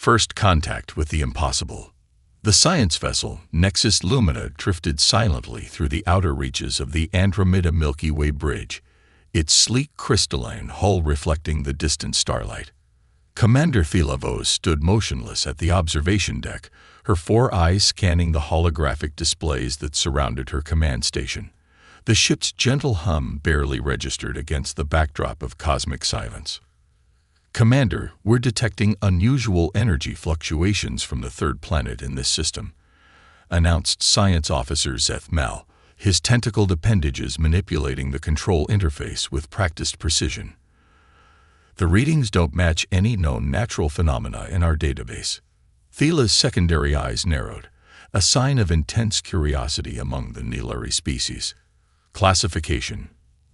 First contact with the impossible. The science vessel Nexus Lumina drifted silently through the outer reaches of the Andromeda Milky Way bridge, its sleek crystalline hull reflecting the distant starlight. Commander Thela Vos stood motionless at the observation deck, her four eyes scanning the holographic displays that surrounded her command station. The ship's gentle hum barely registered against the backdrop of cosmic silence. "Commander, we're detecting unusual energy fluctuations from the third planet in this system," announced Science Officer Zeth Mal, his tentacled appendages manipulating the control interface with practiced precision. "The readings don't match any known natural phenomena in our database." Thela's secondary eyes narrowed, a sign of intense curiosity among the Nilari species. "Classification.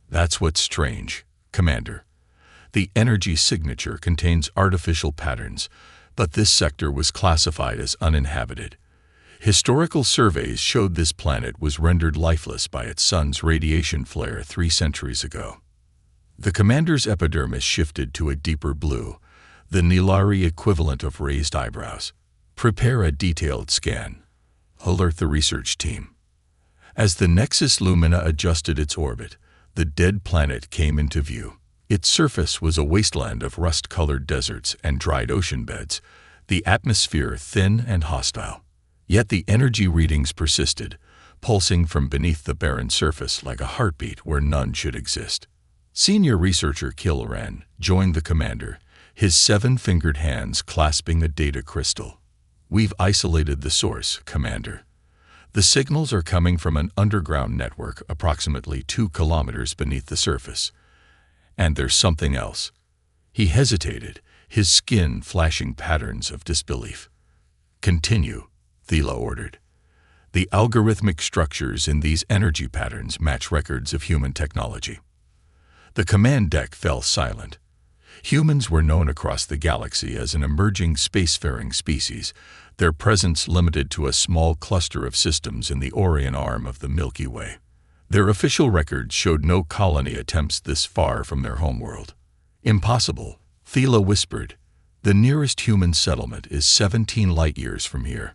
That's what's strange, Commander. The energy signature contains artificial patterns, but this sector was classified as uninhabited. Historical surveys showed this planet was rendered lifeless by its sun's radiation flare 3 centuries ago." The commander's epidermis shifted to a deeper blue, the Nilari equivalent of raised eyebrows. "Prepare a detailed scan. Alert the research team." As the Nexus Lumina adjusted its orbit, the dead planet came into view. Its surface was a wasteland of rust-colored deserts and dried ocean beds, the atmosphere thin and hostile. Yet the energy readings persisted, pulsing from beneath the barren surface like a heartbeat where none should exist. Senior researcher Killoran joined the commander, his 7-fingered hands clasping a data crystal. "We've isolated the source, Commander. The signals are coming from an underground network approximately 2 kilometers beneath the surface. And there's something else." He hesitated, his skin flashing patterns of disbelief. "Continue," Thela ordered. "The algorithmic structures in these energy patterns match records of human technology." The command deck fell silent. Humans were known across the galaxy as an emerging spacefaring species, their presence limited to a small cluster of systems in the Orion arm of the Milky Way. Their official records showed no colony attempts this far from their homeworld. "Impossible," Thela whispered. "The nearest human settlement is 17 light-years from here.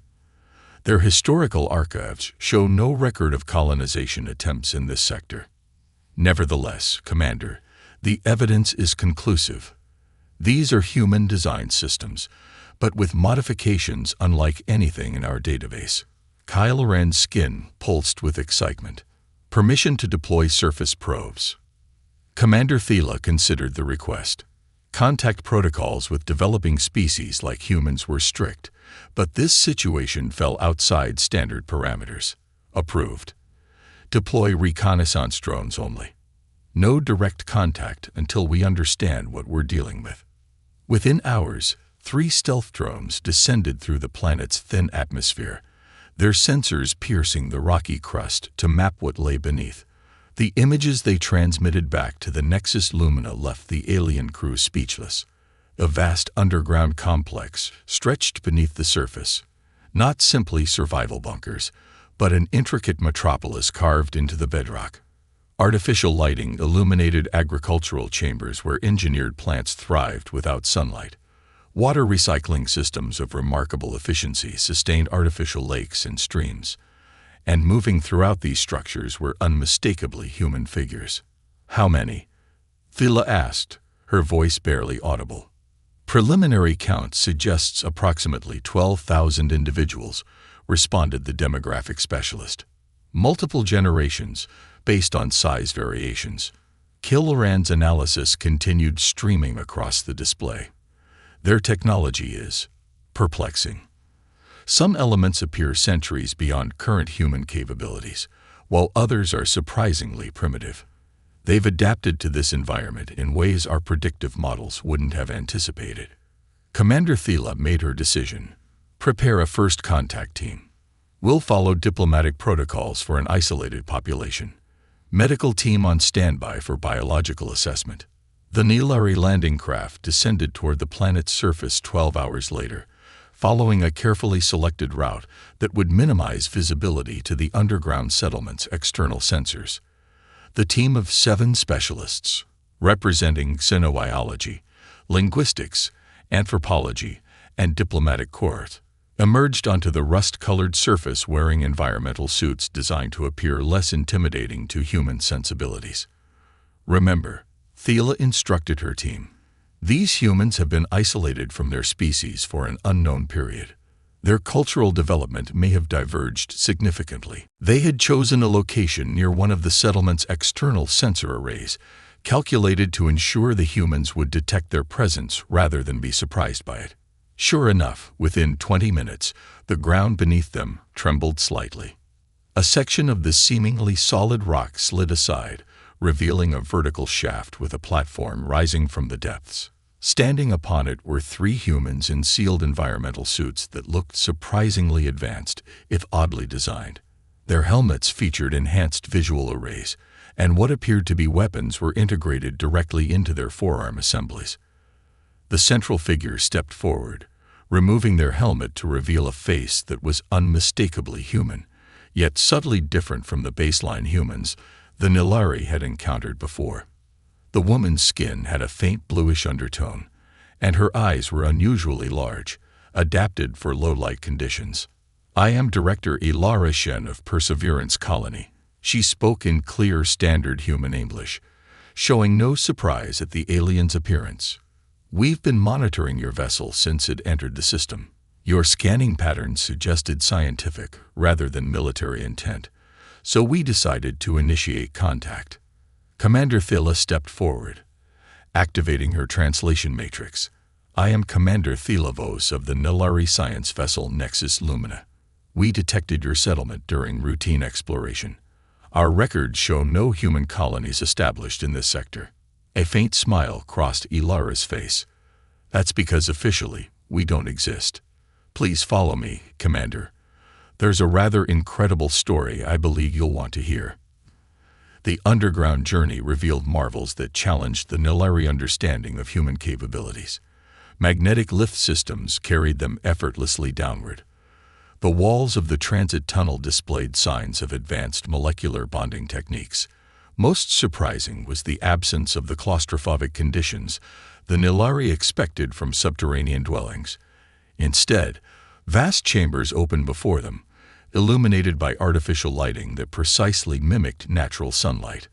Their historical archives show no record of colonization attempts in this sector." "Nevertheless, Commander, the evidence is conclusive. These are human-designed systems, but with modifications unlike anything in our database." Kyle Rand's skin pulsed with excitement. "Permission to deploy surface probes." Commander Thela considered the request. Contact protocols with developing species like humans were strict, but this situation fell outside standard parameters. "Approved. Deploy reconnaissance drones only. No direct contact until we understand what we're dealing with." Within hours, 3 stealth drones descended through the planet's thin atmosphere, their sensors piercing the rocky crust to map what lay beneath. The images they transmitted back to the Nexus Lumina left the alien crew speechless. A vast underground complex stretched beneath the surface, not simply survival bunkers, but an intricate metropolis carved into the bedrock. Artificial lighting illuminated agricultural chambers where engineered plants thrived without sunlight. Water recycling systems of remarkable efficiency sustained artificial lakes and streams, and moving throughout these structures were unmistakably human figures. "How many?" Thela asked, her voice barely audible. "Preliminary count suggests approximately 12,000 individuals," responded the demographic specialist. "Multiple generations, based on size variations." Killoran's analysis continued streaming across the display. "Their technology is perplexing. Some elements appear centuries beyond current human capabilities, while others are surprisingly primitive. They've adapted to this environment in ways our predictive models wouldn't have anticipated." Commander Thela made her decision. "Prepare a first contact team. We'll follow diplomatic protocols for an isolated population. Medical team on standby for biological assessment." The Nilari landing craft descended toward the planet's surface 12 hours later, following a carefully selected route that would minimize visibility to the underground settlement's external sensors. The team of 7 specialists, representing xenobiology, linguistics, anthropology, and diplomatic corps, emerged onto the rust-colored surface wearing environmental suits designed to appear less intimidating to human sensibilities. Remember, Thiela instructed her team. These humans have been isolated from their species for an unknown period. Their cultural development may have diverged significantly. They had chosen a location near one of the settlement's external sensor arrays, calculated to ensure the humans would detect their presence rather than be surprised by it. Sure enough, within 20 minutes, the ground beneath them trembled slightly. A section of the seemingly solid rock slid aside, revealing a vertical shaft with a platform rising from the depths. Standing upon it were 3 humans in sealed environmental suits that looked surprisingly advanced, if oddly designed. Their helmets featured enhanced visual arrays, and what appeared to be weapons were integrated directly into their forearm assemblies. The central figure stepped forward, removing their helmet to reveal a face that was unmistakably human, yet subtly different from the baseline humans the Nilari had encountered before. The woman's skin had a faint bluish undertone, and her eyes were unusually large, adapted for low-light conditions. "I am Director Ilara Shen of Perseverance Colony." She spoke in clear, standard human English, showing no surprise at the alien's appearance. "We've been monitoring your vessel since it entered the system. Your scanning patterns suggested scientific rather than military intent, so we decided to initiate contact." Commander Thiela stepped forward, activating her translation matrix. "I am Commander Thiela Vos of the Nilari science vessel Nexus Lumina. We detected your settlement during routine exploration. Our records show no human colonies established in this sector." A faint smile crossed Ilara's face. "That's because officially, we don't exist. Please follow me, Commander. There's a rather incredible story I believe you'll want to hear." The underground journey revealed marvels that challenged the Nilari understanding of human capabilities. Magnetic lift systems carried them effortlessly downward. The walls of the transit tunnel displayed signs of advanced molecular bonding techniques. Most surprising was the absence of the claustrophobic conditions the Nilari expected from subterranean dwellings. Instead, vast chambers opened before them, illuminated by artificial lighting that precisely mimicked natural sunlight.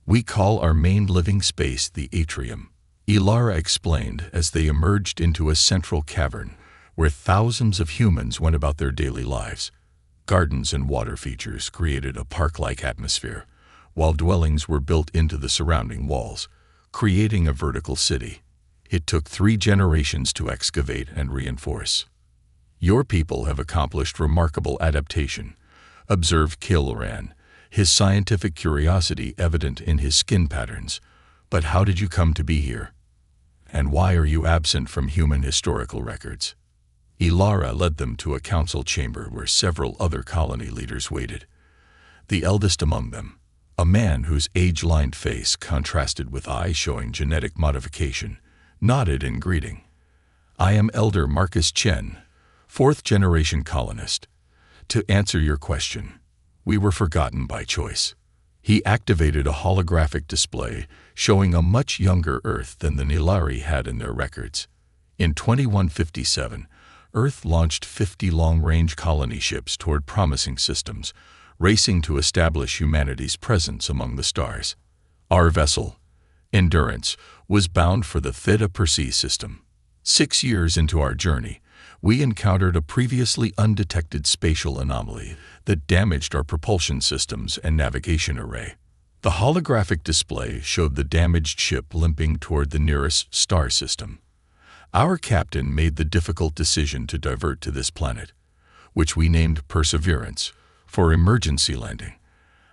"We call our main living space the atrium," Ilara explained as they emerged into a central cavern where thousands of humans went about their daily lives. Gardens and water features created a park-like atmosphere, while dwellings were built into the surrounding walls, creating a vertical city. It took 3 generations to excavate and reinforce. "Your people have accomplished remarkable adaptation," observed Kilran, his scientific curiosity evident in his skin patterns. "But how did you come to be here? And why are you absent from human historical records?" Ilara led them to a council chamber where several other colony leaders waited. The eldest among them, a man whose age-lined face contrasted with eyes showing genetic modification, nodded in greeting. "I am Elder Marcus Chen, 4th-generation colonist. To answer your question, we were forgotten by choice." He activated a holographic display showing a much younger Earth than the Nilari had in their records. In 2157, Earth launched 50 long-range colony ships toward promising systems, racing to establish humanity's presence among the stars. Our vessel, Endurance, was bound for the Theta Persei system. 6 years into our journey, we encountered a previously undetected spatial anomaly that damaged our propulsion systems and navigation array. The holographic display showed the damaged ship limping toward the nearest star system. Our captain made the difficult decision to divert to this planet, which we named Perseverance, for emergency landing.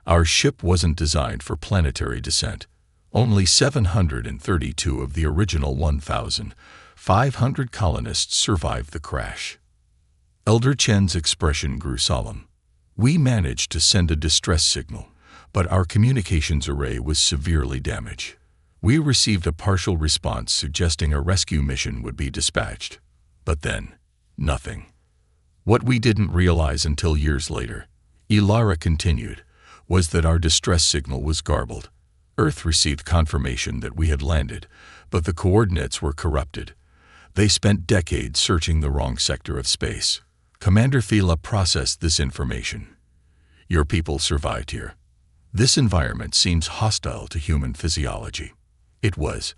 Our ship wasn't designed for planetary descent. Only 732 of the original 1,500 colonists survived the crash. Elder Chen's expression grew solemn. "We managed to send a distress signal, but our communications array was severely damaged. We received a partial response suggesting a rescue mission would be dispatched. But then, nothing. What we didn't realize until years later," Ilara continued, "was that our distress signal was garbled. Earth received confirmation that we had landed, but the coordinates were corrupted. They spent decades searching the wrong sector of space. Commander Thela processed this information. Your people survived here. This environment seems hostile to human physiology. It was,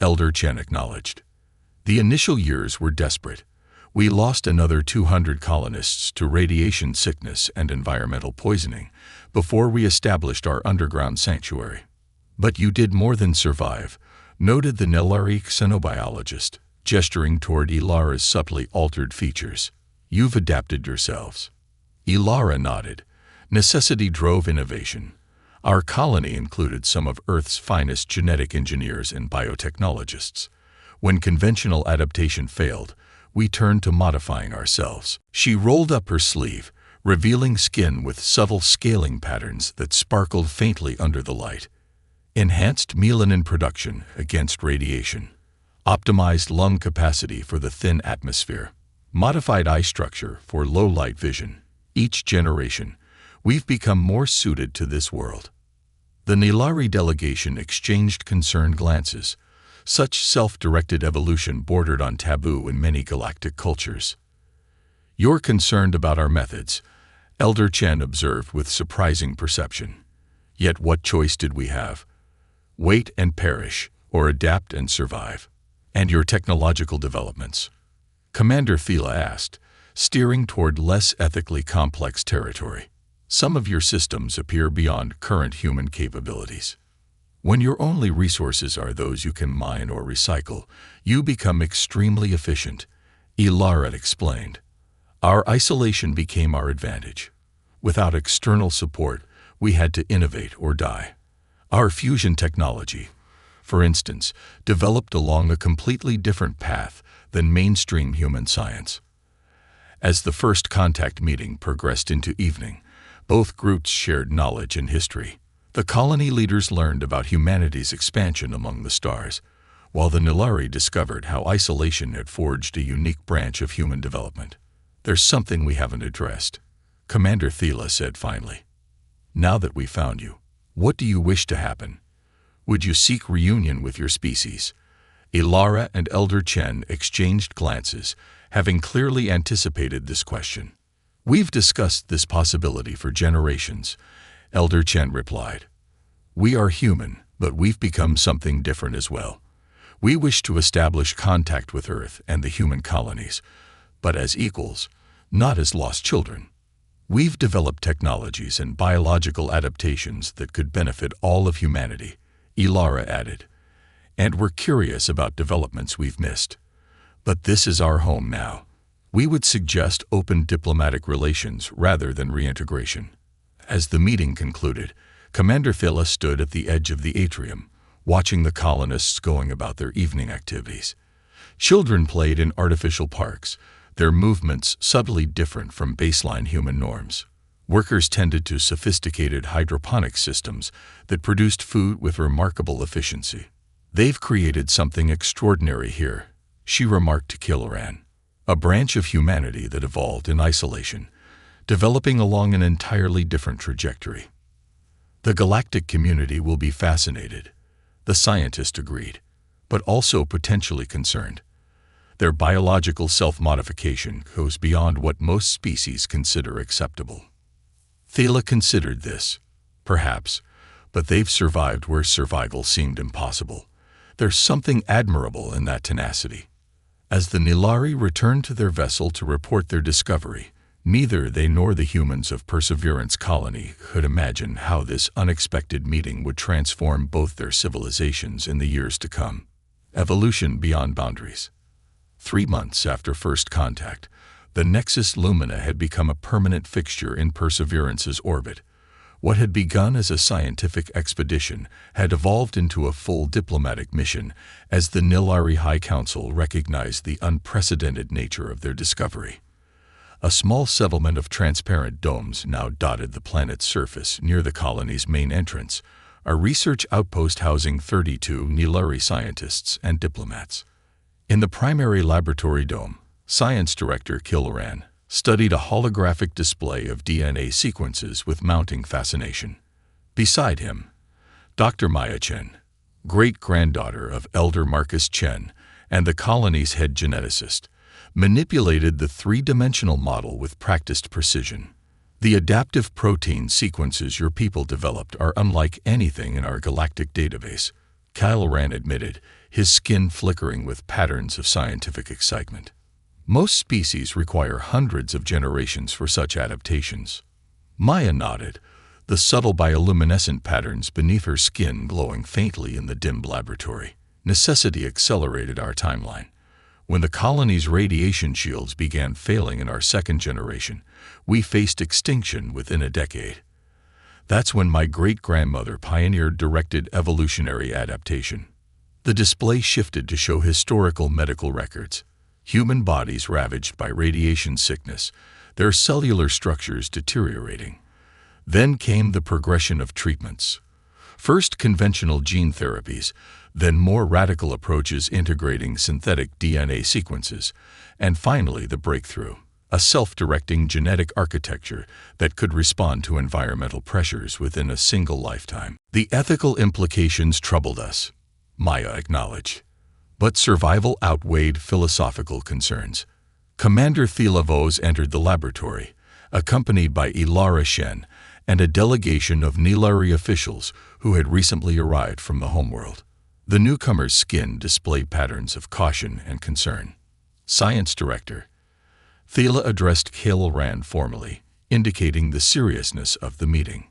Elder Chen acknowledged. The initial years were desperate. We lost another 200 colonists to radiation sickness and environmental poisoning before we established our underground sanctuary. But you did more than survive, noted the Nilari xenobiologist, gesturing toward Ilara's subtly altered features. You've adapted yourselves. Ilara nodded. Necessity drove innovation. Our colony included some of Earth's finest genetic engineers and biotechnologists. When conventional adaptation failed, we turned to modifying ourselves. She rolled up her sleeve, revealing skin with subtle scaling patterns that sparkled faintly under the light. Enhanced melanin production against radiation. Optimized lung capacity for the thin atmosphere. Modified eye structure for low-light vision. Each generation, we've become more suited to this world. The Nilari delegation exchanged concerned glances. Such self-directed evolution bordered on taboo in many galactic cultures. You're concerned about our methods, Elder Chen observed with surprising perception. Yet what choice did we have? Wait and perish, or adapt and survive. And your technological developments? Commander Thela asked, steering toward less ethically complex territory. Some of your systems appear beyond current human capabilities. When your only resources are those you can mine or recycle, you become extremely efficient, Ilara explained. Our isolation became our advantage. Without external support, we had to innovate or die. Our fusion technology, for instance, developed along a completely different path than mainstream human science. As the first contact meeting progressed into evening, both groups shared knowledge and history. The colony leaders learned about humanity's expansion among the stars, while the Nilari discovered how isolation had forged a unique branch of human development. There's something we haven't addressed, Commander Thela said finally. Now that we found you, what do you wish to happen? Would you seek reunion with your species? Ilara and Elder Chen exchanged glances, having clearly anticipated this question. We've discussed this possibility for generations, Elder Chen replied. We are human, but we've become something different as well. We wish to establish contact with Earth and the human colonies, but as equals, not as lost children. We've developed technologies and biological adaptations that could benefit all of humanity, Ilara added, and we're curious about developments we've missed. But this is our home now. We would suggest open diplomatic relations rather than reintegration. As the meeting concluded, Commander Thela stood at the edge of the atrium, watching the colonists going about their evening activities. Children played in artificial parks, their movements subtly different from baseline human norms. Workers tended to sophisticated hydroponic systems that produced food with remarkable efficiency. They've created something extraordinary here, she remarked to Killoran, a branch of humanity that evolved in isolation, developing along an entirely different trajectory. The galactic community will be fascinated, the scientist agreed, but also potentially concerned. Their biological self-modification goes beyond what most species consider acceptable. Thela considered this, perhaps, but they've survived where survival seemed impossible. There's something admirable in that tenacity. As the Nilari returned to their vessel to report their discovery, neither they nor the humans of Perseverance Colony could imagine how this unexpected meeting would transform both their civilizations in the years to come. Evolution beyond boundaries. 3 months after first contact, the Nexus Lumina had become a permanent fixture in Perseverance's orbit. What had begun as a scientific expedition had evolved into a full diplomatic mission as the Nilari High Council recognized the unprecedented nature of their discovery. A small settlement of transparent domes now dotted the planet's surface near the colony's main entrance, a research outpost housing 32 Nilari scientists and diplomats. In the primary laboratory dome, Science Director Killoran studied a holographic display of DNA sequences with mounting fascination. Beside him, Dr. Maya Chen, great-granddaughter of Elder Marcus Chen and the colony's head geneticist, manipulated the three-dimensional model with practiced precision. The adaptive protein sequences your people developed are unlike anything in our galactic database, Kylo Ren admitted, his skin flickering with patterns of scientific excitement. Most species require hundreds of generations for such adaptations. Maya nodded, the subtle bioluminescent patterns beneath her skin glowing faintly in the dim laboratory. Necessity accelerated our timeline. When the colony's radiation shields began failing in our second generation, we faced extinction within a decade. That's when my great-grandmother pioneered directed evolutionary adaptation. The display shifted to show historical medical records. Human bodies ravaged by radiation sickness, their cellular structures deteriorating. Then came the progression of treatments. First conventional gene therapies, then more radical approaches integrating synthetic DNA sequences, and finally the breakthrough, a self-directing genetic architecture that could respond to environmental pressures within a single lifetime. The ethical implications troubled us, Maya acknowledged, but survival outweighed philosophical concerns. Commander Thela Vos entered the laboratory, accompanied by Ilara Shen and a delegation of Nilari officials who had recently arrived from the homeworld. The newcomer's skin displayed patterns of caution and concern. Science Director. Thela addressed Kylo Ren formally, indicating the seriousness of the meeting.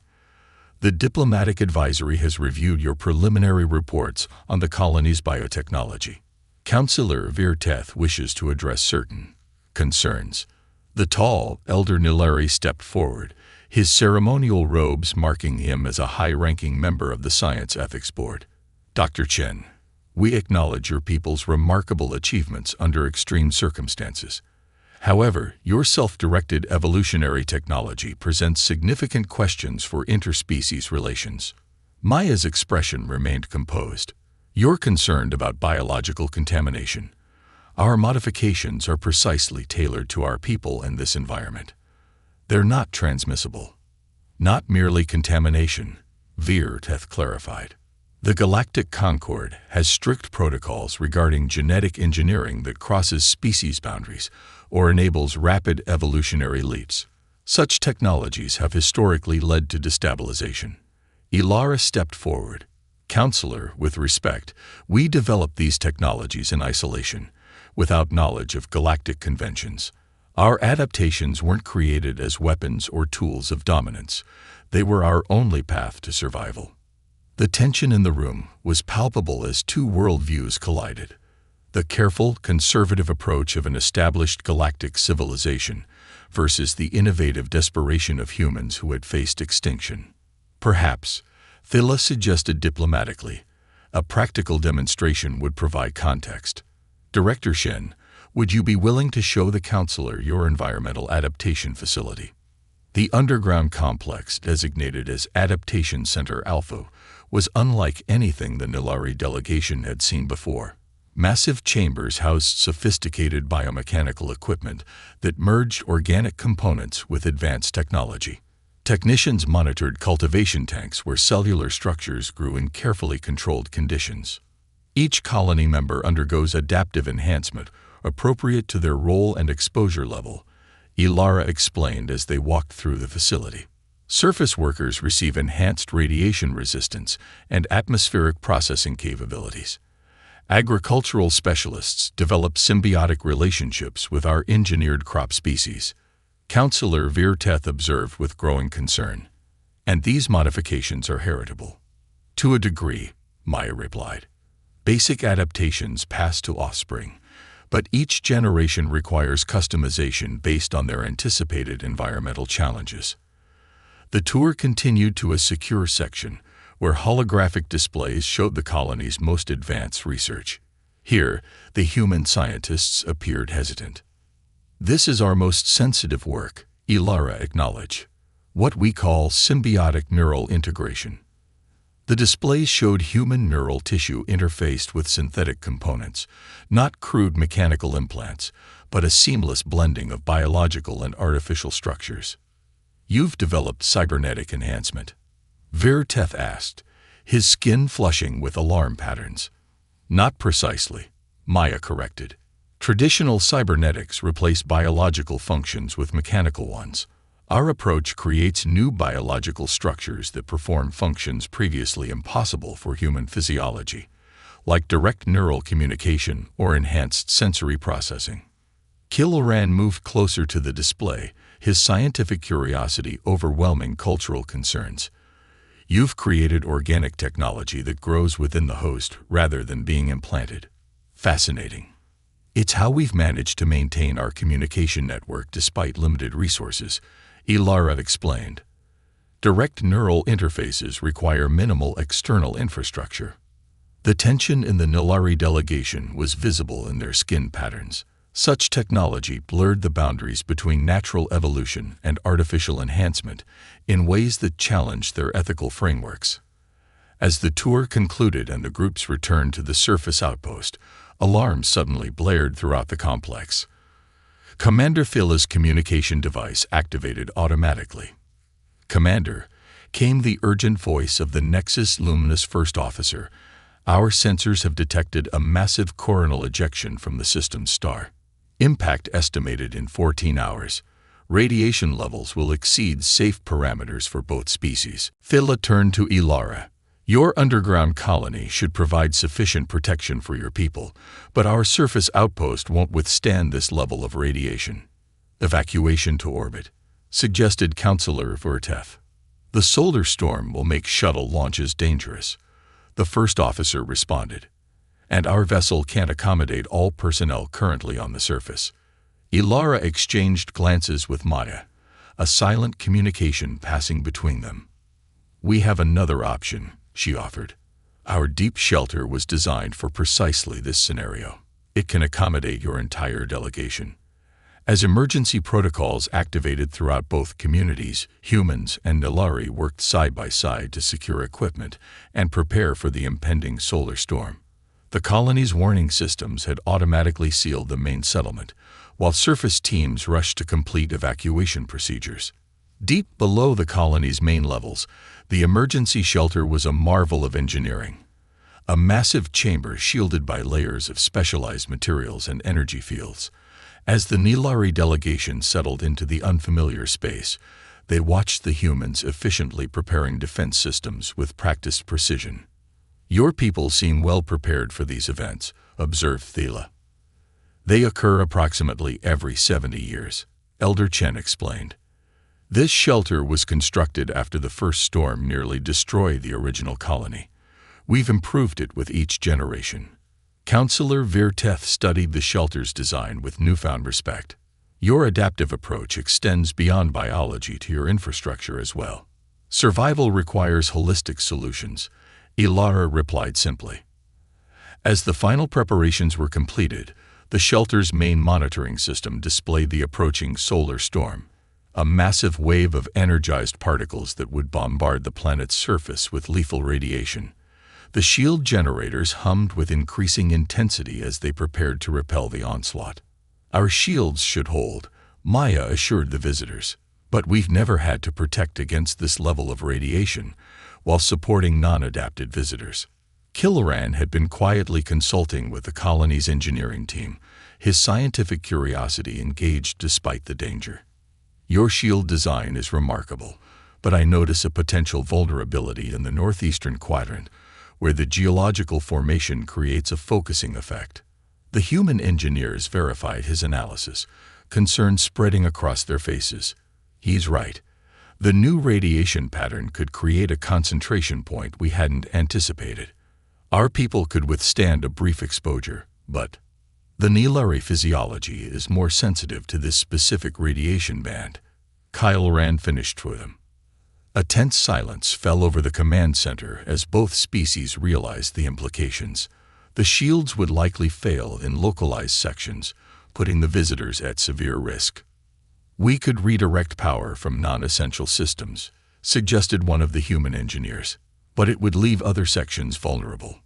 The diplomatic advisory has reviewed your preliminary reports on the colony's biotechnology. Councillor Virteth wishes to address certain concerns. The tall, elder Nilari stepped forward, his ceremonial robes marking him as a high-ranking member of the Science Ethics Board. Dr. Chen, we acknowledge your people's remarkable achievements under extreme circumstances. However, your self-directed evolutionary technology presents significant questions for interspecies relations. Maya's expression remained composed. You're concerned about biological contamination. Our modifications are precisely tailored to our people and this environment. They're not transmissible. Not merely contamination, Virteth clarified. The Galactic Concord has strict protocols regarding genetic engineering that crosses species boundaries or enables rapid evolutionary leaps. Such technologies have historically led to destabilization. Ilara stepped forward. Counselor, with respect, we developed these technologies in isolation, without knowledge of galactic conventions. Our adaptations weren't created as weapons or tools of dominance. They were our only path to survival. The tension in the room was palpable as two worldviews collided. The careful, conservative approach of an established galactic civilization versus the innovative desperation of humans who had faced extinction. Perhaps, Thela suggested diplomatically, a practical demonstration would provide context. Director Shen, would you be willing to show the counselor your environmental adaptation facility? The underground complex, designated as Adaptation Center Alpha, was unlike anything the Nilari delegation had seen before. Massive chambers housed sophisticated biomechanical equipment that merged organic components with advanced technology. Technicians monitored cultivation tanks where cellular structures grew in carefully controlled conditions. Each colony member undergoes adaptive enhancement appropriate to their role and exposure level, Ilara explained as they walked through the facility. Surface workers receive enhanced radiation resistance and atmospheric processing capabilities. Agricultural specialists develop symbiotic relationships with our engineered crop species, Councillor Virteth observed with growing concern. And these modifications are heritable. To a degree, Maya replied. Basic adaptations pass to offspring, but each generation requires customization based on their anticipated environmental challenges. The tour continued to a secure section, where holographic displays showed the colony's most advanced research. Here, the human scientists appeared hesitant. This is our most sensitive work, Ilara acknowledged, what we call symbiotic neural integration. The displays showed human neural tissue interfaced with synthetic components, not crude mechanical implants, but a seamless blending of biological and artificial structures. You've developed cybernetic enhancement, Virteth asked, his skin flushing with alarm patterns. Not precisely, Maya corrected. Traditional cybernetics replace biological functions with mechanical ones. Our approach creates new biological structures that perform functions previously impossible for human physiology, like direct neural communication or enhanced sensory processing. Killoran moved closer to the display, his scientific curiosity overwhelming cultural concerns. You've created organic technology that grows within the host rather than being implanted. Fascinating. It's how we've managed to maintain our communication network despite limited resources, Ilara explained. Direct neural interfaces require minimal external infrastructure. The tension in the Nilari delegation was visible in their skin patterns. Such technology blurred the boundaries between natural evolution and artificial enhancement in ways that challenged their ethical frameworks. As the tour concluded and the groups returned to the surface outpost, alarms suddenly blared throughout the complex. Commander Phila's communication device activated automatically. "Commander," came the urgent voice of the Nexus Luminous First Officer, "our sensors have detected a massive coronal ejection from the system's star. Impact estimated in 14 hours. Radiation levels will exceed safe parameters for both species." Phila turned to Ilara. "Your underground colony should provide sufficient protection for your people, but our surface outpost won't withstand this level of radiation." "Evacuation to orbit," suggested Counselor Verteth. "The solar storm will make shuttle launches dangerous," the first officer responded. "And our vessel can't accommodate all personnel currently on the surface." Ilara exchanged glances with Maya, a silent communication passing between them. "We have another option," she offered. "Our deep shelter was designed for precisely this scenario. It can accommodate your entire delegation." As emergency protocols activated throughout both communities, humans and Nilari worked side by side to secure equipment and prepare for the impending solar storm. The colony's warning systems had automatically sealed the main settlement, while surface teams rushed to complete evacuation procedures. Deep below the colony's main levels, the emergency shelter was a marvel of engineering. A massive chamber shielded by layers of specialized materials and energy fields. As the Nilari delegation settled into the unfamiliar space, they watched the humans efficiently preparing defense systems with practiced precision. "Your people seem well prepared for these events," observed Thela. "They occur approximately every 70 years, Elder Chen explained. "This shelter was constructed after the first storm nearly destroyed the original colony. We've improved it with each generation." Counselor Verteth studied the shelter's design with newfound respect. "Your adaptive approach extends beyond biology to your infrastructure as well. Survival requires holistic solutions," Ilara replied simply. As the final preparations were completed, the shelter's main monitoring system displayed the approaching solar storm, a massive wave of energized particles that would bombard the planet's surface with lethal radiation. The shield generators hummed with increasing intensity as they prepared to repel the onslaught. "Our shields should hold," Maya assured the visitors. "But we've never had to protect against this level of radiation while supporting non-adapted visitors." Killoran had been quietly consulting with the colony's engineering team, his scientific curiosity engaged despite the danger. "Your shield design is remarkable, but I notice a potential vulnerability in the northeastern quadrant, where the geological formation creates a focusing effect." The human engineers verified his analysis, concern spreading across their faces. "He's right. The new radiation pattern could create a concentration point we hadn't anticipated. Our people could withstand a brief exposure, but the Nilari physiology is more sensitive to this specific radiation band." Killoran finished for them. A tense silence fell over the command center as both species realized the implications. The shields would likely fail in localized sections, putting the visitors at severe risk. "We could redirect power from non-essential systems," suggested one of the human engineers, "but it would leave other sections vulnerable.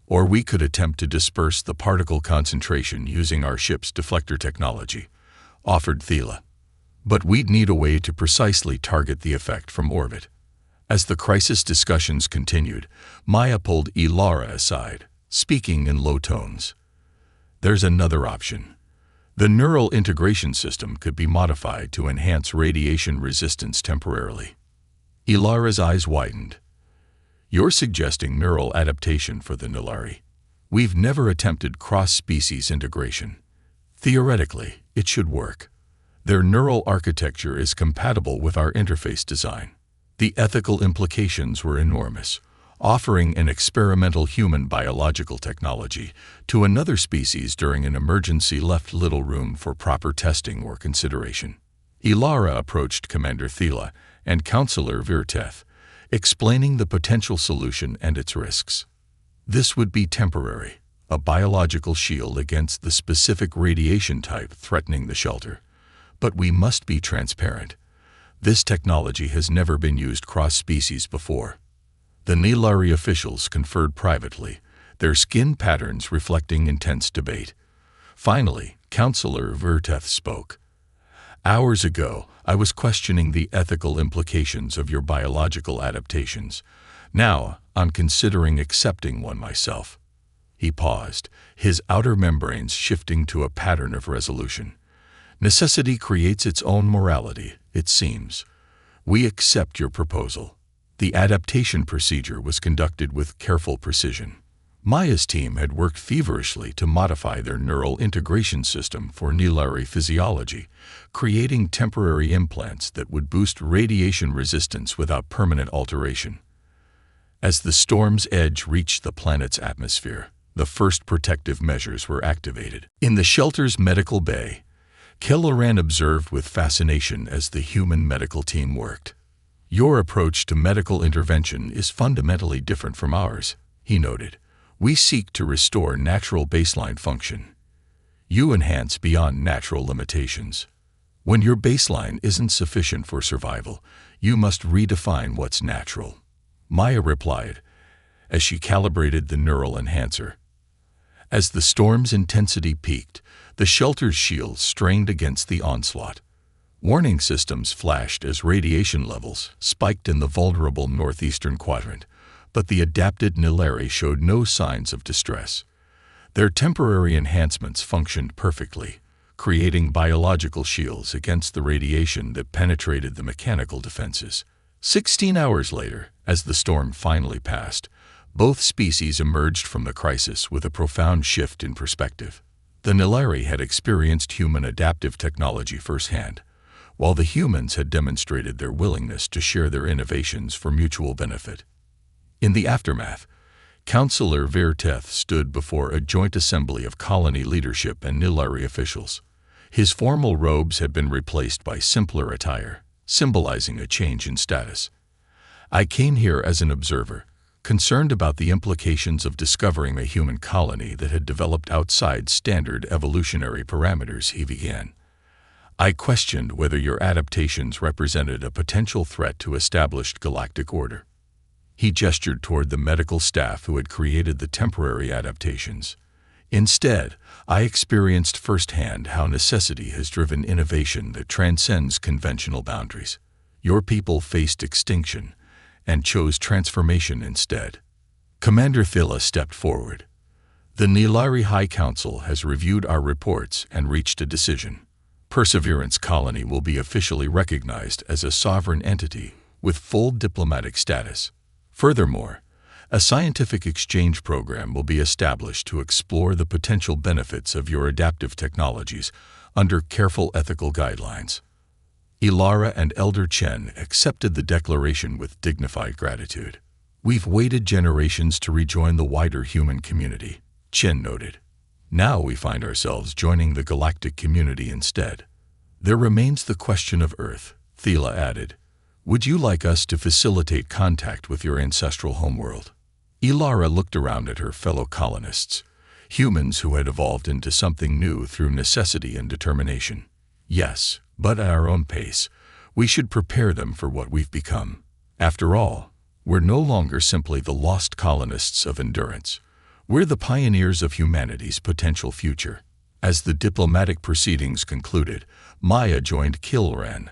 Or we could attempt to disperse the particle concentration using our ship's deflector technology," offered Thela. "But we'd need a way to precisely target the effect from orbit." As the crisis discussions continued, Maya pulled Ilara aside, speaking in low tones. There's another option. The neural integration system could be modified to enhance radiation resistance temporarily. Ilara's eyes widened. You're suggesting neural adaptation for the Nilari. We've never attempted cross-species integration. Theoretically, it should work. Their neural architecture is compatible with our interface design. The ethical implications were enormous. Offering an experimental human biological technology to another species during an emergency left little room for proper testing or consideration. Ilara approached Commander Thela and Counselor Virteth, explaining the potential solution and its risks. This would be temporary, a biological shield against the specific radiation type threatening the shelter. But we must be transparent. This technology has never been used cross-species before. The Nilari officials conferred privately, their skin patterns reflecting intense debate. Finally, Counselor Virteth spoke. Hours ago, I was questioning the ethical implications of your biological adaptations. Now, I'm considering accepting one myself. He paused, his outer membranes shifting to a pattern of resolution. Necessity creates its own morality, it seems. We accept your proposal. The adaptation procedure was conducted with careful precision. Maya's team had worked feverishly to modify their neural integration system for Nilari physiology, creating temporary implants that would boost radiation resistance without permanent alteration. As the storm's edge reached the planet's atmosphere, the first protective measures were activated. In the shelter's medical bay, Killoran observed with fascination as the human medical team worked. Your approach to medical intervention is fundamentally different from ours, he noted. We seek to restore natural baseline function. You enhance beyond natural limitations. When your baseline isn't sufficient for survival, you must redefine what's natural. Maya replied, as she calibrated the neural enhancer. As the storm's intensity peaked, the shelter's shields strained against the onslaught. Warning systems flashed as radiation levels spiked in the vulnerable northeastern quadrant, but the adapted Nilari showed no signs of distress. Their temporary enhancements functioned perfectly, creating biological shields against the radiation that penetrated the mechanical defenses. 16 hours later, as the storm finally passed, both species emerged from the crisis with a profound shift in perspective. The Nilari had experienced human adaptive technology firsthand, while the humans had demonstrated their willingness to share their innovations for mutual benefit. In the aftermath, Counselor Virteth stood before a joint assembly of colony leadership and Nilari officials. His formal robes had been replaced by simpler attire, symbolizing a change in status. I came here as an observer, concerned about the implications of discovering a human colony that had developed outside standard evolutionary parameters, he began. I questioned whether your adaptations represented a potential threat to established galactic order. He gestured toward the medical staff who had created the temporary adaptations. Instead, I experienced firsthand how necessity has driven innovation that transcends conventional boundaries. Your people faced extinction and chose transformation instead. Commander Thela stepped forward. The Nilari High Council has reviewed our reports and reached a decision. Perseverance Colony will be officially recognized as a sovereign entity with full diplomatic status. Furthermore, a scientific exchange program will be established to explore the potential benefits of your adaptive technologies under careful ethical guidelines. Ilara and Elder Chen accepted the declaration with dignified gratitude. We've waited generations to rejoin the wider human community, Chen noted. Now we find ourselves joining the galactic community instead. There remains the question of Earth, Thela added. Would you like us to facilitate contact with your ancestral homeworld? Ilara looked around at her fellow colonists, humans who had evolved into something new through necessity and determination. Yes, but at our own pace. We should prepare them for what we've become. After all, we're no longer simply the lost colonists of endurance. We're the pioneers of humanity's potential future. As the diplomatic proceedings concluded, Maya joined Killoran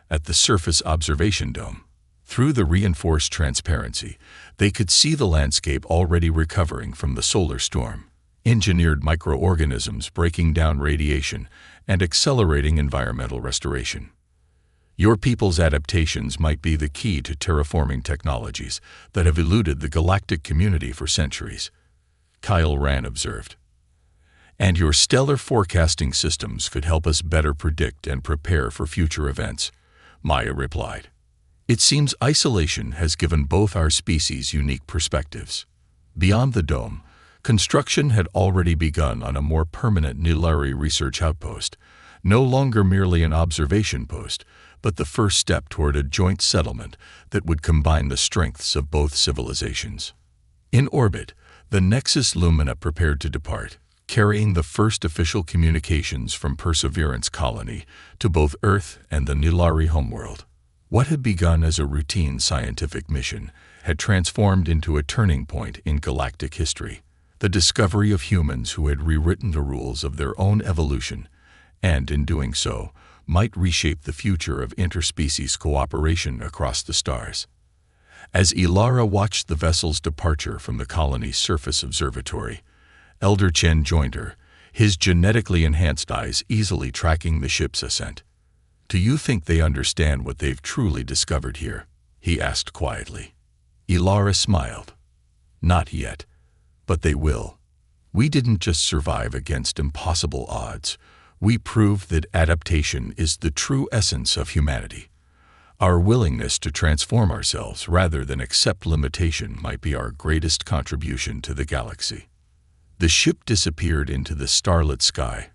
at the surface observation dome. Through the reinforced transparency, they could see the landscape already recovering from the solar storm. engineered microorganisms breaking down radiation and accelerating environmental restoration. Your people's adaptations might be the key to terraforming technologies that have eluded the galactic community for centuries, Kyle Rand observed. And your stellar forecasting systems could help us better predict and prepare for future events, Maya replied. It seems isolation has given both our species unique perspectives. Beyond the dome, construction had already begun on a more permanent Nilari research outpost, no longer merely an observation post, but the first step toward a joint settlement that would combine the strengths of both civilizations. In orbit, the Nexus Lumina prepared to depart, carrying the first official communications from Perseverance colony to both Earth and the Nilari homeworld. What had begun as a routine scientific mission had transformed into a turning point in galactic history, the discovery of humans who had rewritten the rules of their own evolution, and in doing so, might reshape the future of interspecies cooperation across the stars. As Ilara watched the vessel's departure from the colony's surface observatory, Elder Chen joined her, his genetically enhanced eyes easily tracking the ship's ascent. Do you think they understand what they've truly discovered here? He asked quietly. Ilara smiled. Not yet, but they will. We didn't just survive against impossible odds. We proved that adaptation is the true essence of humanity. Our willingness to transform ourselves rather than accept limitation might be our greatest contribution to the galaxy. The ship disappeared into the starlit sky,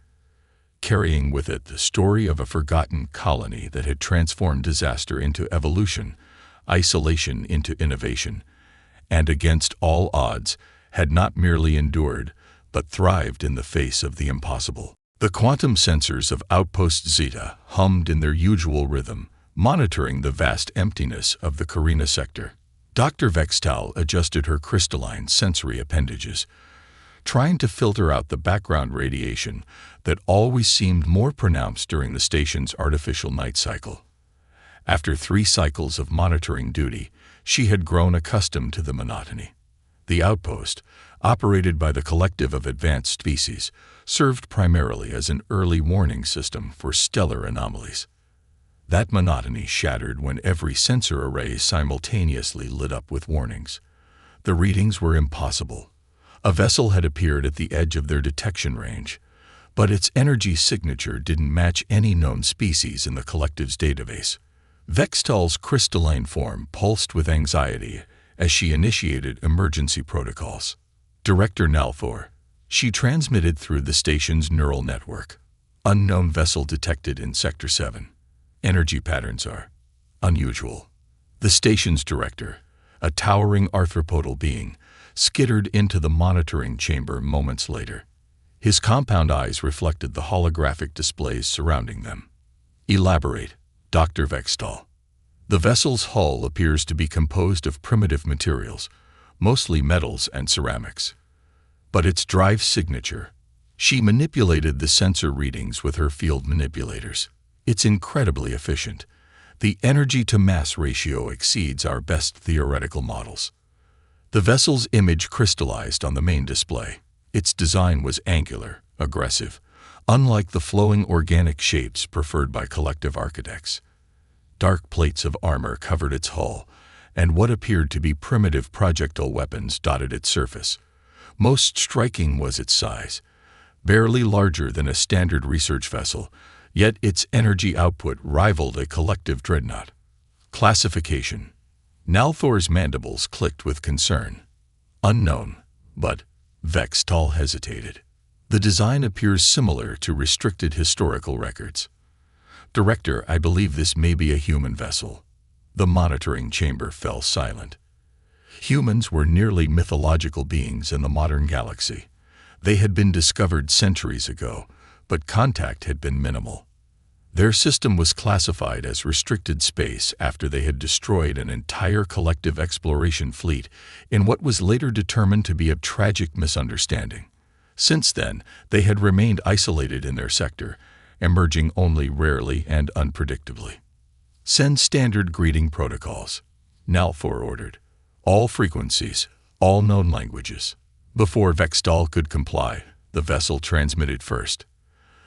carrying with it the story of a forgotten colony that had transformed disaster into evolution, isolation into innovation, and against all odds had not merely endured, but thrived in the face of the impossible. The quantum sensors of Outpost Zeta hummed in their usual rhythm, monitoring the vast emptiness of the Carina sector. Dr. Vextal adjusted her crystalline sensory appendages, trying to filter out the background radiation that always seemed more pronounced during the station's artificial night cycle. After 3 cycles of monitoring duty, she had grown accustomed to the monotony. The outpost, operated by the collective of advanced species, served primarily as an early warning system for stellar anomalies. That monotony shattered when every sensor array simultaneously lit up with warnings. The readings were impossible. A vessel had appeared at the edge of their detection range, but its energy signature didn't match any known species in the collective's database. Vextal's crystalline form pulsed with anxiety as she initiated emergency protocols. Director Nalthor, she transmitted through the station's neural network. Unknown vessel detected in Sector 7. Energy patterns are unusual. The station's director, a towering arthropodal being, skittered into the monitoring chamber moments later. His compound eyes reflected the holographic displays surrounding them. Elaborate, Dr. Vextal. The vessel's hull appears to be composed of primitive materials, mostly metals and ceramics. But its drive signature, she manipulated the sensor readings with her field manipulators. It's incredibly efficient. The energy-to-mass ratio exceeds our best theoretical models. The vessel's image crystallized on the main display. Its design was angular, aggressive, unlike the flowing organic shapes preferred by collective architects. Dark plates of armor covered its hull, and what appeared to be primitive projectile weapons dotted its surface. Most striking was its size, barely larger than a standard research vessel, yet its energy output rivaled a collective dreadnought. Classification. Nalthor's mandibles clicked with concern. Unknown, but Vextal hesitated. The design appears similar to restricted historical records. Director, I believe this may be a human vessel. The monitoring chamber fell silent. Humans were nearly mythological beings in the modern galaxy. They had been discovered centuries ago, but contact had been minimal. Their system was classified as restricted space after they had destroyed an entire collective exploration fleet in what was later determined to be a tragic misunderstanding. Since then, they had remained isolated in their sector, emerging only rarely and unpredictably. Send standard greeting protocols, Nalthor ordered. All frequencies, all known languages. Before Vextal could comply, the vessel transmitted first.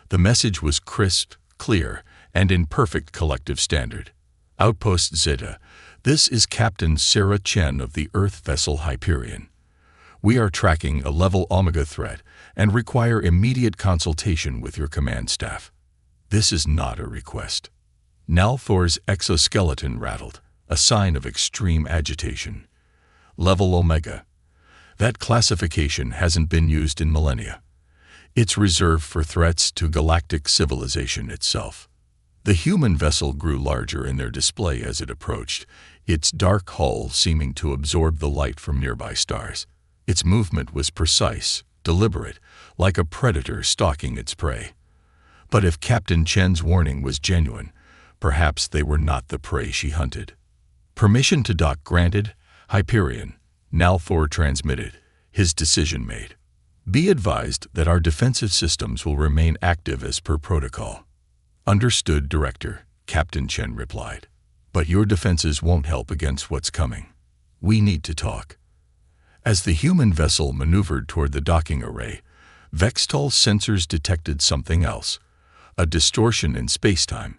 The message was crisp, clear, and in perfect collective standard. Outpost Zeta, this is Captain Sarah Chen of the Earth vessel Hyperion. We are tracking a level Omega threat and require immediate consultation with your command staff. This is not a request. Nalthor's exoskeleton rattled, a sign of extreme agitation. Level Omega. That classification hasn't been used in millennia. It's reserved for threats to galactic civilization itself. The human vessel grew larger in their display as it approached, its dark hull seeming to absorb the light from nearby stars. Its movement was precise, deliberate, like a predator stalking its prey. But if Captain Chen's warning was genuine, perhaps they were not the prey she hunted. Permission to dock granted, Hyperion. Nalthor transmitted, his decision made. Be advised that our defensive systems will remain active as per protocol. Understood, Director, Captain Chen replied. But your defenses won't help against what's coming. We need to talk. As the human vessel maneuvered toward the docking array, Vextal's sensors detected something else, a distortion in spacetime,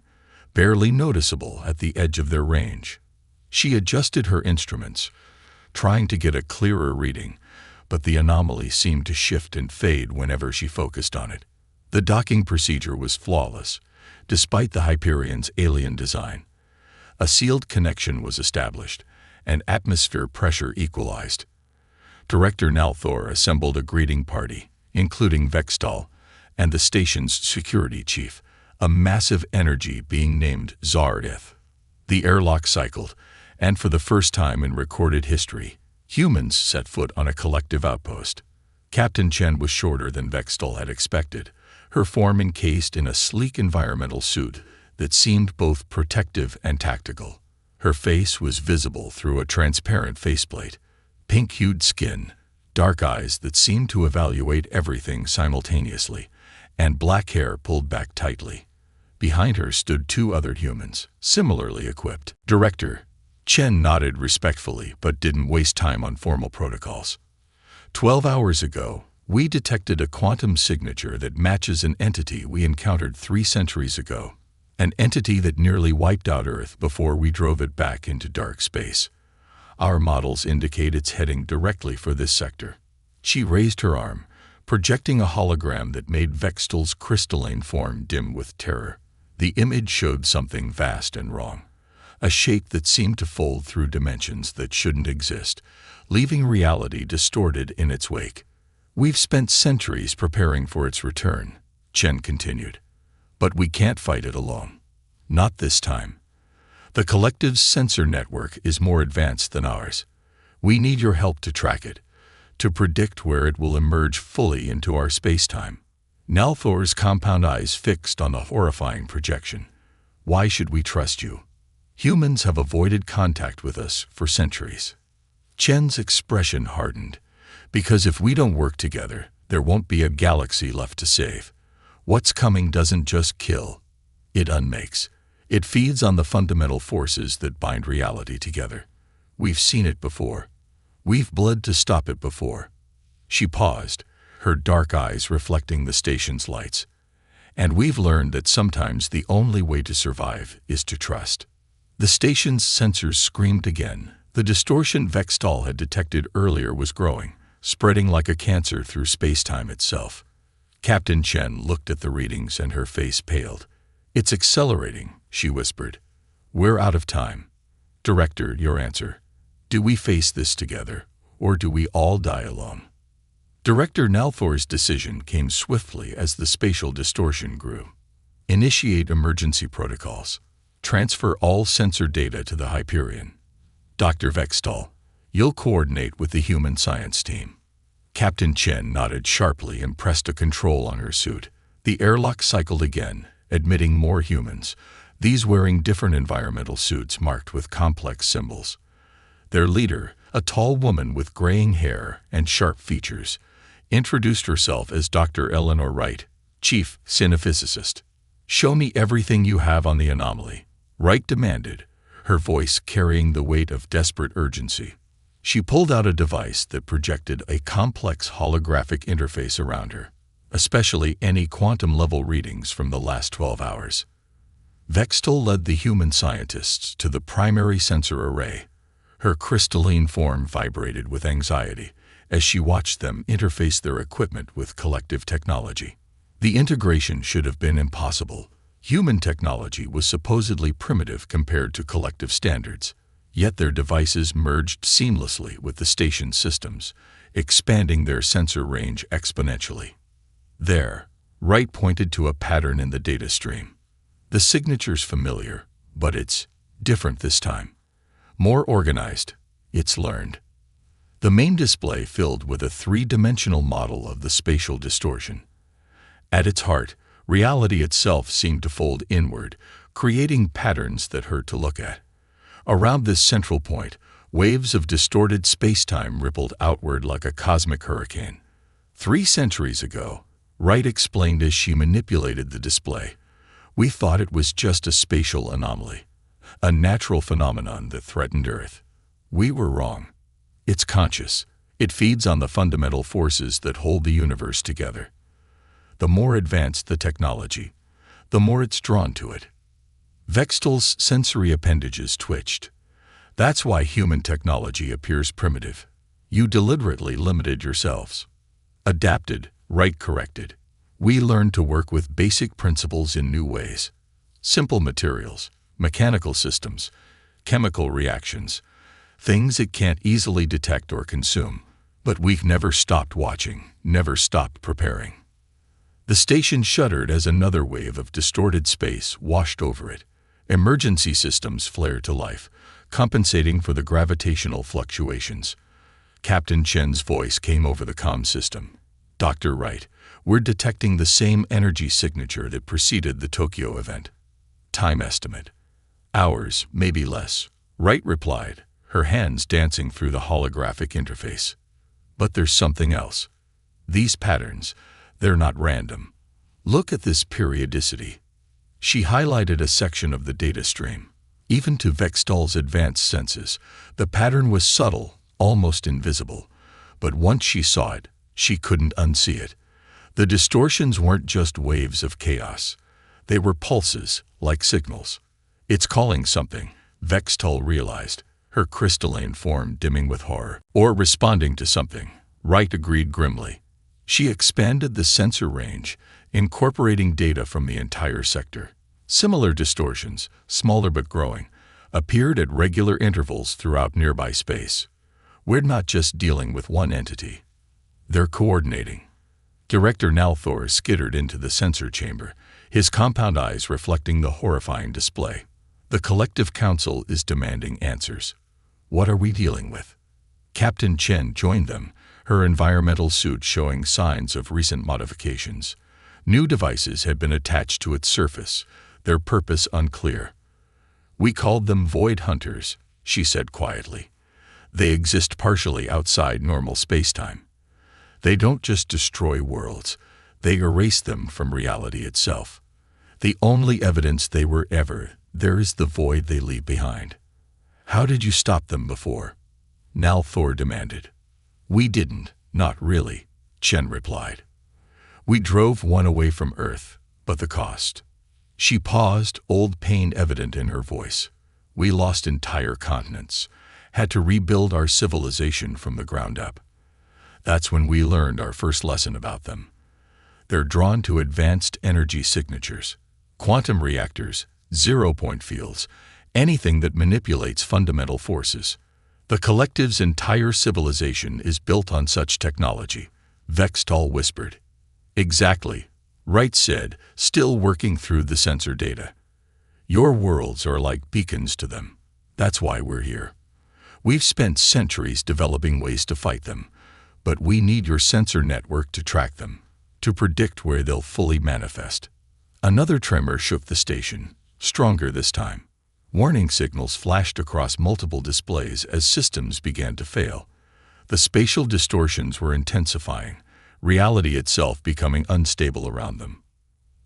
barely noticeable at the edge of their range. She adjusted her instruments, trying to get a clearer reading, but the anomaly seemed to shift and fade whenever she focused on it. The docking procedure was flawless, despite the Hyperion's alien design. A sealed connection was established, and atmosphere pressure equalized. Director Nalthor assembled a greeting party, including Vextal and the station's security chief, a massive energy being named Unearthed. The airlock cycled, and for the first time in recorded history, humans set foot on a collective outpost. Captain Chen was shorter than Vextal had expected, her form encased in a sleek environmental suit that seemed both protective and tactical. Her face was visible through a transparent faceplate, pink-hued skin, dark eyes that seemed to evaluate everything simultaneously, and black hair pulled back tightly. Behind her stood two other humans, similarly equipped. Director. Chen nodded respectfully but didn't waste time on formal protocols. 12 hours ago, we detected a quantum signature that matches an entity we encountered 3 centuries ago, an entity that nearly wiped out Earth before we drove it back into dark space. Our models indicate it's heading directly for this sector. She raised her arm, projecting a hologram that made Vextal's crystalline form dim with terror. The image showed something vast and wrong, a shape that seemed to fold through dimensions that shouldn't exist, leaving reality distorted in its wake. We've spent centuries preparing for its return, Chen continued. But we can't fight it alone. Not this time. The collective's sensor network is more advanced than ours. We need your help to track it, to predict where it will emerge fully into our spacetime. Nalthor's compound eyes fixed on the horrifying projection. Why should we trust you? Humans have avoided contact with us for centuries. Chen's expression hardened. Because if we don't work together, there won't be a galaxy left to save. What's coming doesn't just kill, it unmakes. It feeds on the fundamental forces that bind reality together. We've seen it before. We've bled to stop it before. She paused, her dark eyes reflecting the station's lights. And we've learned that sometimes the only way to survive is to trust. The station's sensors screamed again. The distortion Vextal had detected earlier was growing, spreading like a cancer through spacetime itself. Captain Chen looked at the readings and her face paled. It's accelerating, she whispered. We're out of time. Director, your answer. Do we face this together, or do we all die alone? Director Nalthor's decision came swiftly as the spatial distortion grew. Initiate emergency protocols. Transfer all sensor data to the Hyperion. Dr. Vextal, you'll coordinate with the human science team. Captain Chen nodded sharply and pressed a control on her suit. The airlock cycled again, admitting more humans, these wearing different environmental suits marked with complex symbols. Their leader, a tall woman with graying hair and sharp features, introduced herself as Dr. Eleanor Wright, Chief Cinephysicist. Show me everything you have on the anomaly, Wright demanded, her voice carrying the weight of desperate urgency. She pulled out a device that projected a complex holographic interface around her, especially any quantum-level readings from the last 12 hours. Vextol led the human scientists to the primary sensor array. Her crystalline form vibrated with anxiety as she watched them interface their equipment with collective technology. The integration should have been impossible. Human technology was supposedly primitive compared to collective standards, yet their devices merged seamlessly with the station's systems, expanding their sensor range exponentially. There, Wright pointed to a pattern in the data stream. The signature's familiar, but it's different this time. More organized, it's learned. The main display filled with a three-dimensional model of the spatial distortion. At its heart, reality itself seemed to fold inward, creating patterns that hurt to look at. Around this central point, waves of distorted space-time rippled outward like a cosmic hurricane. 3 centuries ago, Wright explained as she manipulated the display, we thought it was just a spatial anomaly, a natural phenomenon that threatened Earth. We were wrong. It's conscious. It feeds on the fundamental forces that hold the universe together. The more advanced the technology, the more it's drawn to it. Vextol's sensory appendages twitched. That's why human technology appears primitive. You deliberately limited yourselves. Adapted, Wright corrected. We learned to work with basic principles in new ways. Simple materials, mechanical systems, chemical reactions, things it can't easily detect or consume. But we've never stopped watching, never stopped preparing. The station shuddered as another wave of distorted space washed over it. Emergency systems flared to life, compensating for the gravitational fluctuations. Captain Chen's voice came over the comm system. Dr. Wright, we're detecting the same energy signature that preceded the Tokyo event. Time estimate. Hours, maybe less. Wright replied, her hands dancing through the holographic interface. But there's something else. These patterns, they're not random. Look at this periodicity. She highlighted a section of the data stream. Even to Vextol's advanced senses, the pattern was subtle, almost invisible. But once she saw it, she couldn't unsee it. The distortions weren't just waves of chaos. They were pulses, like signals. It's calling something, Vextol realized, her crystalline form dimming with horror. Or responding to something, Wright agreed grimly. She expanded the sensor range, incorporating data from the entire sector. Similar distortions, smaller but growing, appeared at regular intervals throughout nearby space. We're not just dealing with one entity. They're coordinating. Director Nalthor skittered into the sensor chamber, his compound eyes reflecting the horrifying display. The collective council is demanding answers. What are we dealing with? Captain Chen joined them, her environmental suit showing signs of recent modifications. New devices had been attached to its surface, their purpose unclear. We called them Void Hunters, she said quietly. They exist partially outside normal spacetime. They don't just destroy worlds, they erase them from reality itself. The only evidence they were ever there is the void they leave behind. How did you stop them before? Nalthor demanded. We didn't, not really, Chen replied. We drove one away from Earth, but the cost. She paused, old pain evident in her voice. We lost entire continents, had to rebuild our civilization from the ground up. That's when we learned our first lesson about them. They're drawn to advanced energy signatures, quantum reactors, zero-point fields, anything that manipulates fundamental forces. The collective's entire civilization is built on such technology, Vextol whispered. Exactly, Wright said, still working through the sensor data. Your worlds are like beacons to them. That's why we're here. We've spent centuries developing ways to fight them, but we need your sensor network to track them, to predict where they'll fully manifest. Another tremor shook the station, stronger this time. Warning signals flashed across multiple displays as systems began to fail. The spatial distortions were intensifying, reality itself becoming unstable around them.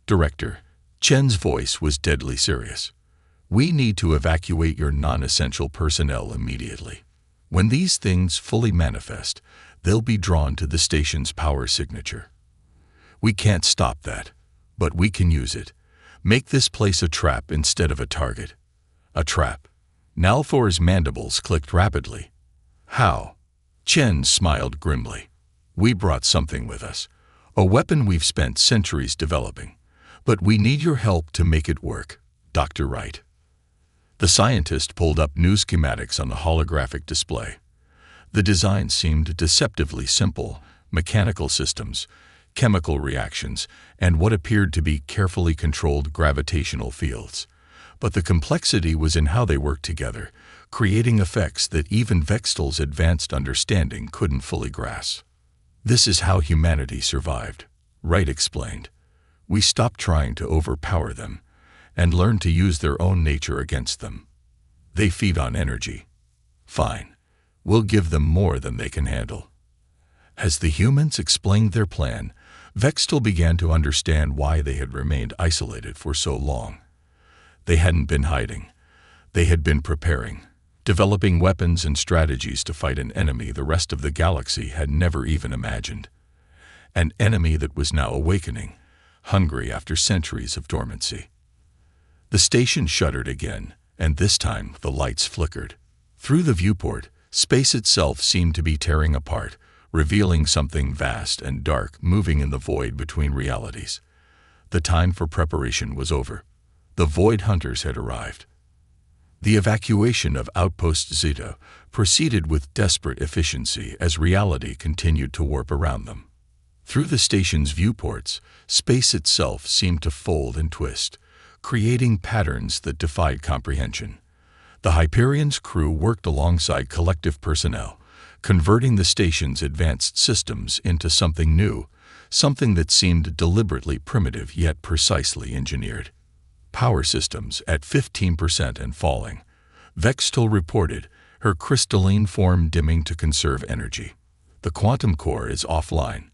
Director, Chen's voice was deadly serious. We need to evacuate your non-essential personnel immediately. When these things fully manifest, they'll be drawn to the station's power signature. We can't stop that, but we can use it. Make this place a trap instead of a target. A trap. Nalthor's mandibles clicked rapidly. How? Chen smiled grimly. We brought something with us. A weapon we've spent centuries developing. But we need your help to make it work, Dr. Wright. The scientist pulled up new schematics on the holographic display. The design seemed deceptively simple: mechanical systems, chemical reactions, and what appeared to be carefully controlled gravitational fields. But the complexity was in how they worked together, creating effects that even Vextel's advanced understanding couldn't fully grasp. This is how humanity survived, Wright explained. We stopped trying to overpower them and learned to use their own nature against them. They feed on energy. Fine. We'll give them more than they can handle. As the humans explained their plan, Vextel began to understand why they had remained isolated for so long. They hadn't been hiding. They had been preparing, developing weapons and strategies to fight an enemy the rest of the galaxy had never even imagined. An enemy that was now awakening, hungry after centuries of dormancy. The station shuddered again, and this time the lights flickered. Through the viewport, space itself seemed to be tearing apart, revealing something vast and dark moving in the void between realities. The time for preparation was over. The Void Hunters had arrived. The evacuation of Outpost Zeta proceeded with desperate efficiency as reality continued to warp around them. Through the station's viewports, space itself seemed to fold and twist, creating patterns that defied comprehension. The Hyperion's crew worked alongside collective personnel, converting the station's advanced systems into something new, something that seemed deliberately primitive yet precisely engineered. Power systems at 15% and falling. Vextel reported, her crystalline form dimming to conserve energy. The quantum core is offline.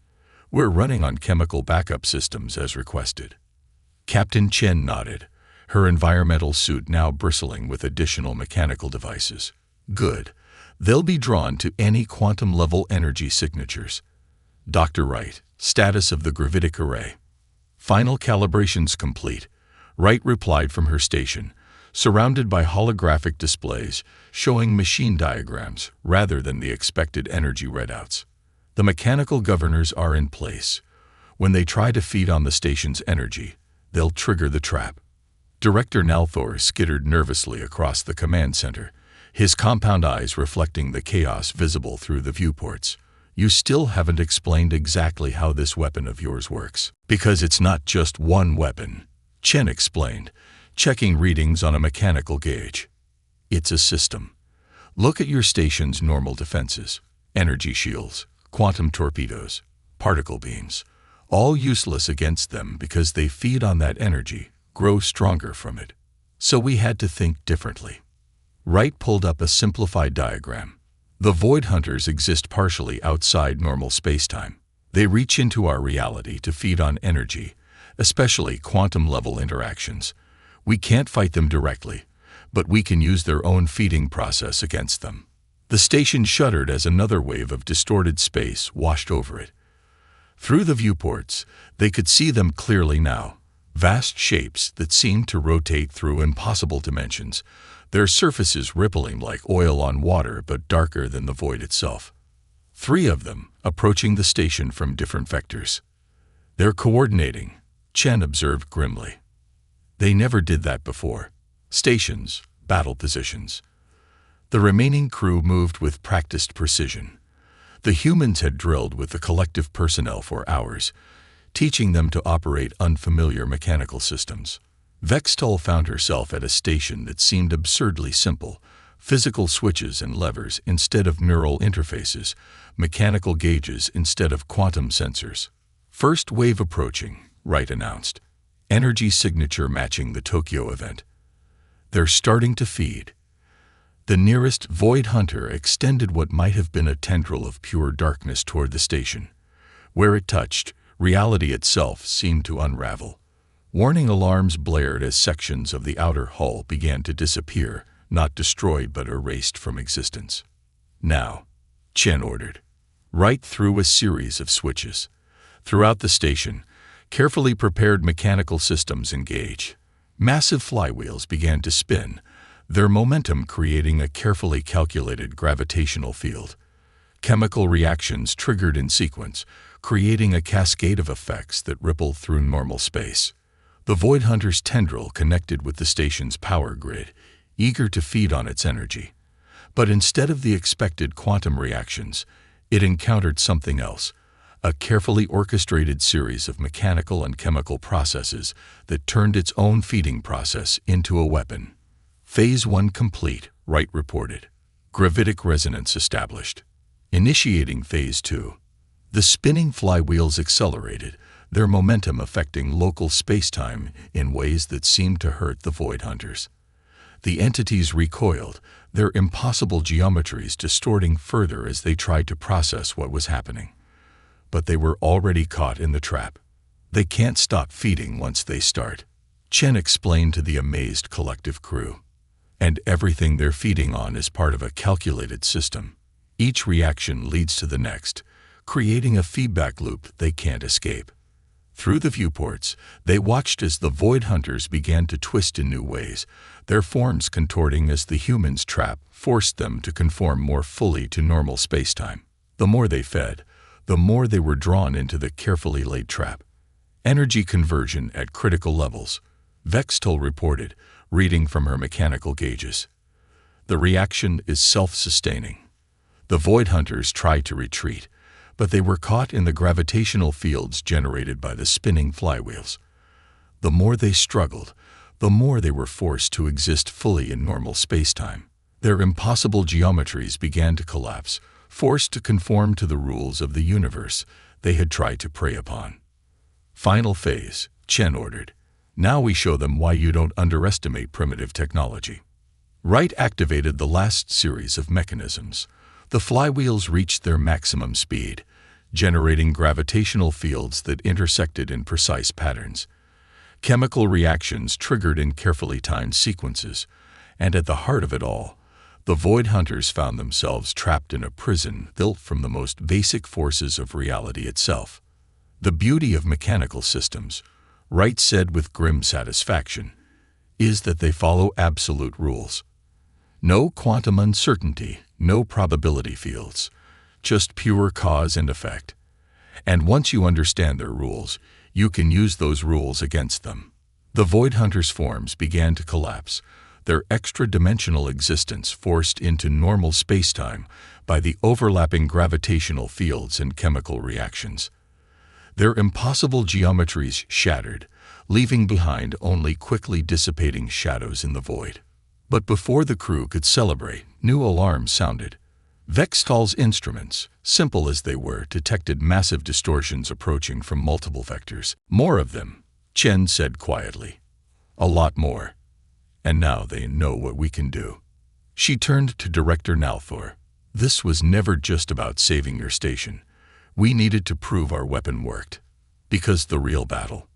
We're running on chemical backup systems as requested. Captain Chen nodded, her environmental suit now bristling with additional mechanical devices. Good. They'll be drawn to any quantum-level energy signatures. Dr. Wright, status of the gravitic array. Final calibrations complete. Wright replied from her station, surrounded by holographic displays showing machine diagrams rather than the expected energy readouts. The mechanical governors are in place. When they try to feed on the station's energy, they'll trigger the trap. Director Nalthor skittered nervously across the command center, his compound eyes reflecting the chaos visible through the viewports. You still haven't explained exactly how this weapon of yours works. Because it's not just one weapon, Chen explained, checking readings on a mechanical gauge. It's a system. Look at your station's normal defenses: energy shields, quantum torpedoes, particle beams, all useless against them because they feed on that energy, grow stronger from it. So we had to think differently. Wright pulled up a simplified diagram. The Void Hunters exist partially outside normal spacetime. They reach into our reality to feed on energy, especially quantum-level interactions. We can't fight them directly, but we can use their own feeding process against them. The station shuddered as another wave of distorted space washed over it. Through the viewports, they could see them clearly now. Vast shapes that seemed to rotate through impossible dimensions, their surfaces rippling like oil on water but darker than the void itself. 3 of them, approaching the station from different vectors. They're coordinating, Chen observed grimly. They never did that before. Stations, battle positions. The remaining crew moved with practiced precision. The humans had drilled with the collective personnel for hours, teaching them to operate unfamiliar mechanical systems. Vextel found herself at a station that seemed absurdly simple: physical switches and levers instead of neural interfaces, mechanical gauges instead of quantum sensors. First wave approaching, Wright announced. Energy signature matching the Tokyo event. They're starting to feed. The nearest Void Hunter extended what might have been a tendril of pure darkness toward the station. Where it touched, reality itself seemed to unravel. Warning alarms blared as sections of the outer hull began to disappear, not destroyed but erased from existence. "Now," Chen ordered. Right through a series of switches. Throughout the station, carefully prepared mechanical systems engage. Massive flywheels began to spin, their momentum creating a carefully calculated gravitational field. Chemical reactions triggered in sequence, creating a cascade of effects that rippled through normal space. The Void Hunter's tendril connected with the station's power grid, eager to feed on its energy. But instead of the expected quantum reactions, it encountered something else, a carefully orchestrated series of mechanical and chemical processes that turned its own feeding process into a weapon. Phase 1 complete, Wright reported. Gravitic resonance established. Initiating Phase 2. The spinning flywheels accelerated, their momentum affecting local spacetime in ways that seemed to hurt the Void Hunters. The entities recoiled, their impossible geometries distorting further as they tried to process what was happening. But they were already caught in the trap. They can't stop feeding once they start, Chen explained to the amazed collective crew. And everything they're feeding on is part of a calculated system. Each reaction leads to the next, creating a feedback loop they can't escape. Through the viewports, they watched as the Void Hunters began to twist in new ways, their forms contorting as the humans' trap forced them to conform more fully to normal spacetime. The more they fed, the more they were drawn into the carefully laid trap. Energy conversion at critical levels, Vextol reported, reading from her mechanical gauges. The reaction is self-sustaining. The Void Hunters tried to retreat, but they were caught in the gravitational fields generated by the spinning flywheels. The more they struggled, the more they were forced to exist fully in normal spacetime. Their impossible geometries began to collapse, forced to conform to the rules of the universe they had tried to prey upon. Final phase, Chen ordered. Now we show them why you don't underestimate primitive technology. Wright activated the last series of mechanisms. The flywheels reached their maximum speed, generating gravitational fields that intersected in precise patterns. Chemical reactions triggered in carefully timed sequences, and at the heart of it all, the Void Hunters found themselves trapped in a prison built from the most basic forces of reality itself. The beauty of mechanical systems, Wright said with grim satisfaction, is that they follow absolute rules. No quantum uncertainty, no probability fields, just pure cause and effect. And once you understand their rules, you can use those rules against them. The Void Hunters' forms began to collapse, their extra-dimensional existence forced into normal spacetime by the overlapping gravitational fields and chemical reactions. Their impossible geometries shattered, leaving behind only quickly dissipating shadows in the void. But before the crew could celebrate, new alarms sounded. Vextol's instruments, simple as they were, detected massive distortions approaching from multiple vectors. More of them, Chen said quietly. A lot more. And now they know what we can do. She turned to Director Nalthor. This was never just about saving your station. We needed to prove our weapon worked. Because the real battle,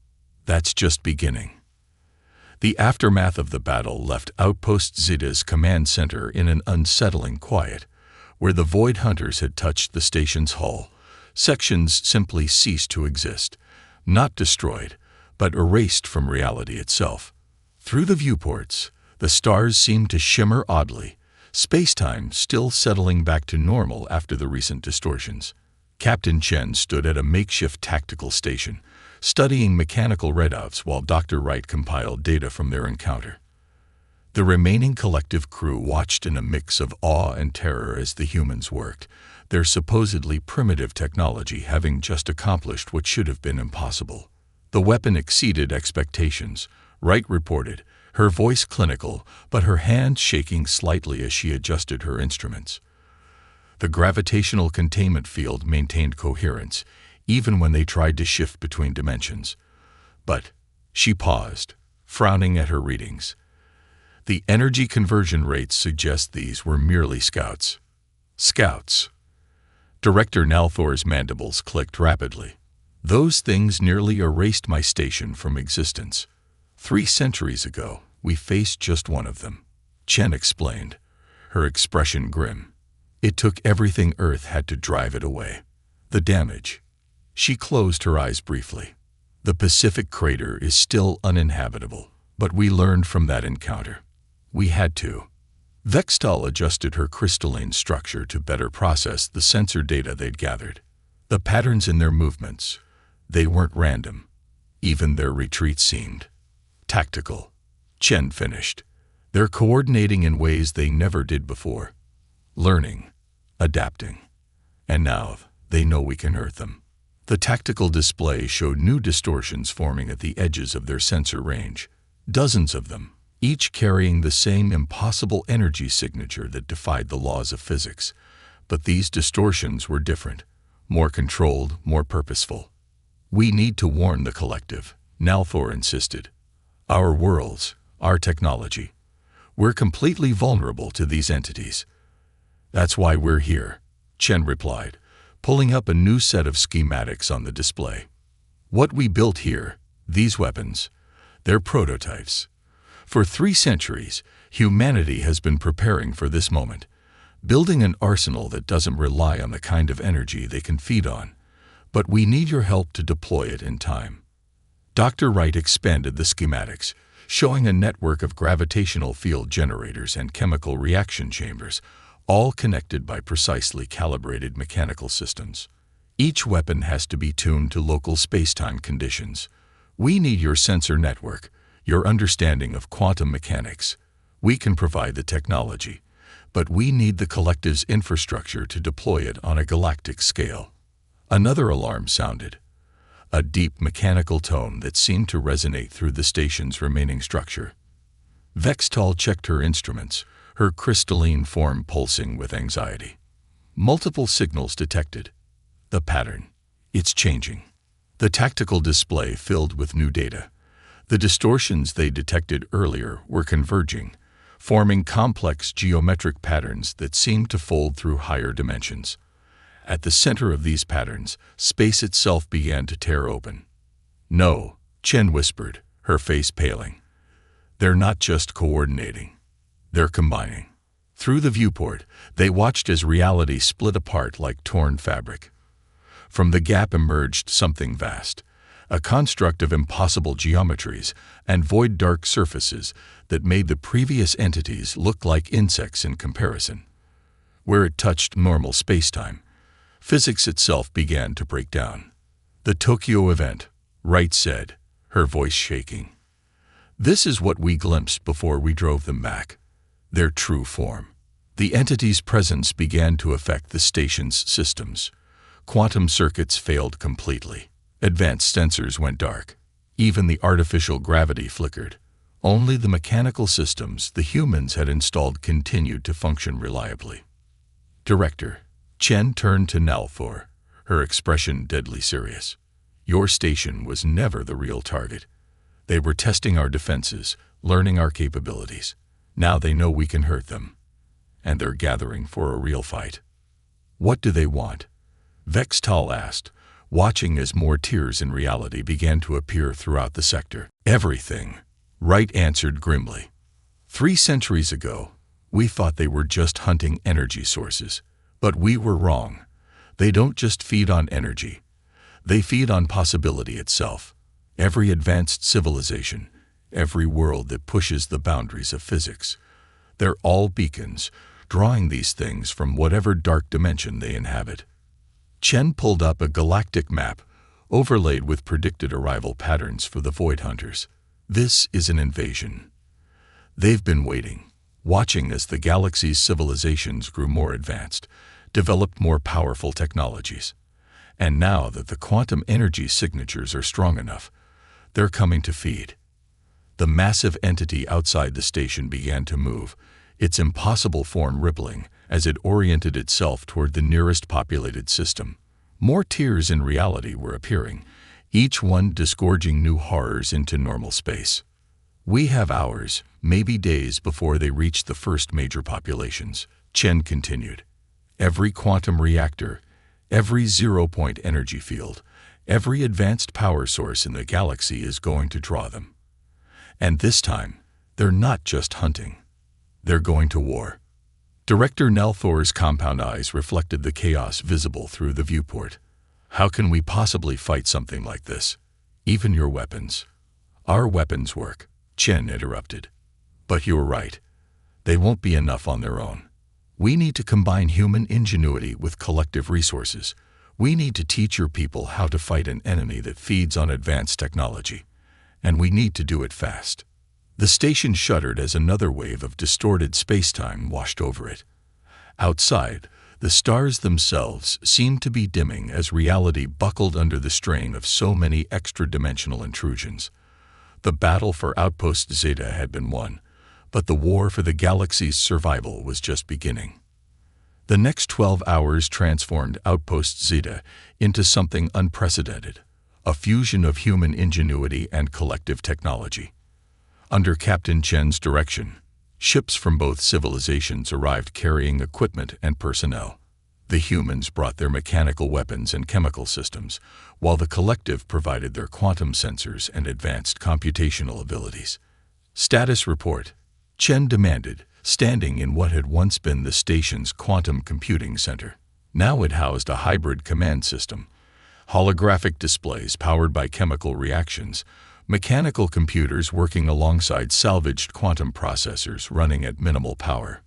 that's just beginning. The aftermath of the battle left Outpost Zeta's command center in an unsettling quiet. Where the Void Hunters had touched the station's hull, sections simply ceased to exist, not destroyed, but erased from reality itself. Through the viewports, the stars seemed to shimmer oddly, spacetime still settling back to normal after the recent distortions. Captain Chen stood at a makeshift tactical station, studying mechanical readouts while Dr. Wright compiled data from their encounter. The remaining collective crew watched in a mix of awe and terror as the humans worked, their supposedly primitive technology having just accomplished what should have been impossible. The weapon exceeded expectations, Wright reported, her voice clinical, but her hand shaking slightly as she adjusted her instruments. The gravitational containment field maintained coherence, even when they tried to shift between dimensions. But she paused, frowning at her readings. The energy conversion rates suggest these were merely scouts. Scouts. Director Nalthor's mandibles clicked rapidly. Those things nearly erased my station from existence. 3 centuries ago, we faced just one of them, Chen explained, her expression grim. It took everything Earth had to drive it away. The damage. She closed her eyes briefly. The Pacific crater is still uninhabitable, but we learned from that encounter. We had to. Vextal adjusted her crystalline structure to better process the sensor data they'd gathered. The patterns in their movements, they weren't random. Even their retreat seemed tactical. Chen finished. They're coordinating in ways they never did before. Learning, adapting. And now they know we can hurt them. The tactical display showed new distortions forming at the edges of their sensor range. Dozens of them, each carrying the same impossible energy signature that defied the laws of physics. But these distortions were different, more controlled, more purposeful. We need to warn the collective, Nalthor insisted. Our worlds, our technology. We're completely vulnerable to these entities. That's why we're here, Chen replied, pulling up a new set of schematics on the display. What we built here, these weapons, they're prototypes. For 3 centuries, humanity has been preparing for this moment, building an arsenal that doesn't rely on the kind of energy they can feed on. But we need your help to deploy it in time. Dr. Wright expanded the schematics, showing a network of gravitational field generators and chemical reaction chambers, all connected by precisely calibrated mechanical systems. Each weapon has to be tuned to local space-time conditions. We need your sensor network, your understanding of quantum mechanics. We can provide the technology, but we need the collective's infrastructure to deploy it on a galactic scale. Another alarm sounded, a deep mechanical tone that seemed to resonate through the station's remaining structure. Vextal checked her instruments, her crystalline form pulsing with anxiety. Multiple signals detected. The pattern. It's changing. The tactical display filled with new data. The distortions they detected earlier were converging, forming complex geometric patterns that seemed to fold through higher dimensions. At the center of these patterns, space itself began to tear open. No, Chen whispered, her face paling. They're not just coordinating. They're combining. Through the viewport, they watched as reality split apart like torn fabric. From the gap emerged something vast, a construct of impossible geometries and void dark surfaces that made the previous entities look like insects in comparison. Where it touched normal spacetime, physics itself began to break down. The Tokyo event, Wright said, her voice shaking. This is what we glimpsed before we drove them back. Their true form. The entity's presence began to affect the station's systems. Quantum circuits failed completely. Advanced sensors went dark. Even the artificial gravity flickered. Only the mechanical systems the humans had installed continued to function reliably. Director. Chen turned to Nalthor, her expression deadly serious. Your station was never the real target. They were testing our defenses, learning our capabilities. Now they know we can hurt them. And they're gathering for a real fight. What do they want? Vextal asked, watching as more tears in reality began to appear throughout the sector. Everything, Wright answered grimly. 3 centuries ago, we thought they were just hunting energy sources. But we were wrong. They don't just feed on energy. They feed on possibility itself. Every advanced civilization, every world that pushes the boundaries of physics. They're all beacons, drawing these things from whatever dark dimension they inhabit. Chen pulled up a galactic map, overlaid with predicted arrival patterns for the Void Hunters. This is an invasion. They've been waiting, watching as the galaxy's civilizations grew more advanced, developed more powerful technologies. And now that the quantum energy signatures are strong enough, they're coming to feed. The massive entity outside the station began to move, its impossible form rippling as it oriented itself toward the nearest populated system. More tiers in reality were appearing, each one disgorging new horrors into normal space. We have hours, maybe days before they reach the first major populations, Chen continued. Every quantum reactor, every zero-point energy field, every advanced power source in the galaxy is going to draw them. And this time, they're not just hunting. They're going to war. Director Nelthor's compound eyes reflected the chaos visible through the viewport. How can we possibly fight something like this? Even your weapons. Our weapons work, Chen interrupted. But you're right. They won't be enough on their own. We need to combine human ingenuity with collective resources. We need to teach your people how to fight an enemy that feeds on advanced technology. And we need to do it fast. The station shuddered as another wave of distorted space-time washed over it. Outside, the stars themselves seemed to be dimming as reality buckled under the strain of so many extra-dimensional intrusions. The battle for Outpost Zeta had been won, but the war for the galaxy's survival was just beginning. The next 12 hours transformed Outpost Zeta into something unprecedented, a fusion of human ingenuity and collective technology. Under Captain Chen's direction, ships from both civilizations arrived carrying equipment and personnel. The humans brought their mechanical weapons and chemical systems, while the collective provided their quantum sensors and advanced computational abilities. Status report, Chen demanded, standing in what had once been the station's quantum computing center. Now it housed a hybrid command system, holographic displays powered by chemical reactions, mechanical computers working alongside salvaged quantum processors running at minimal power.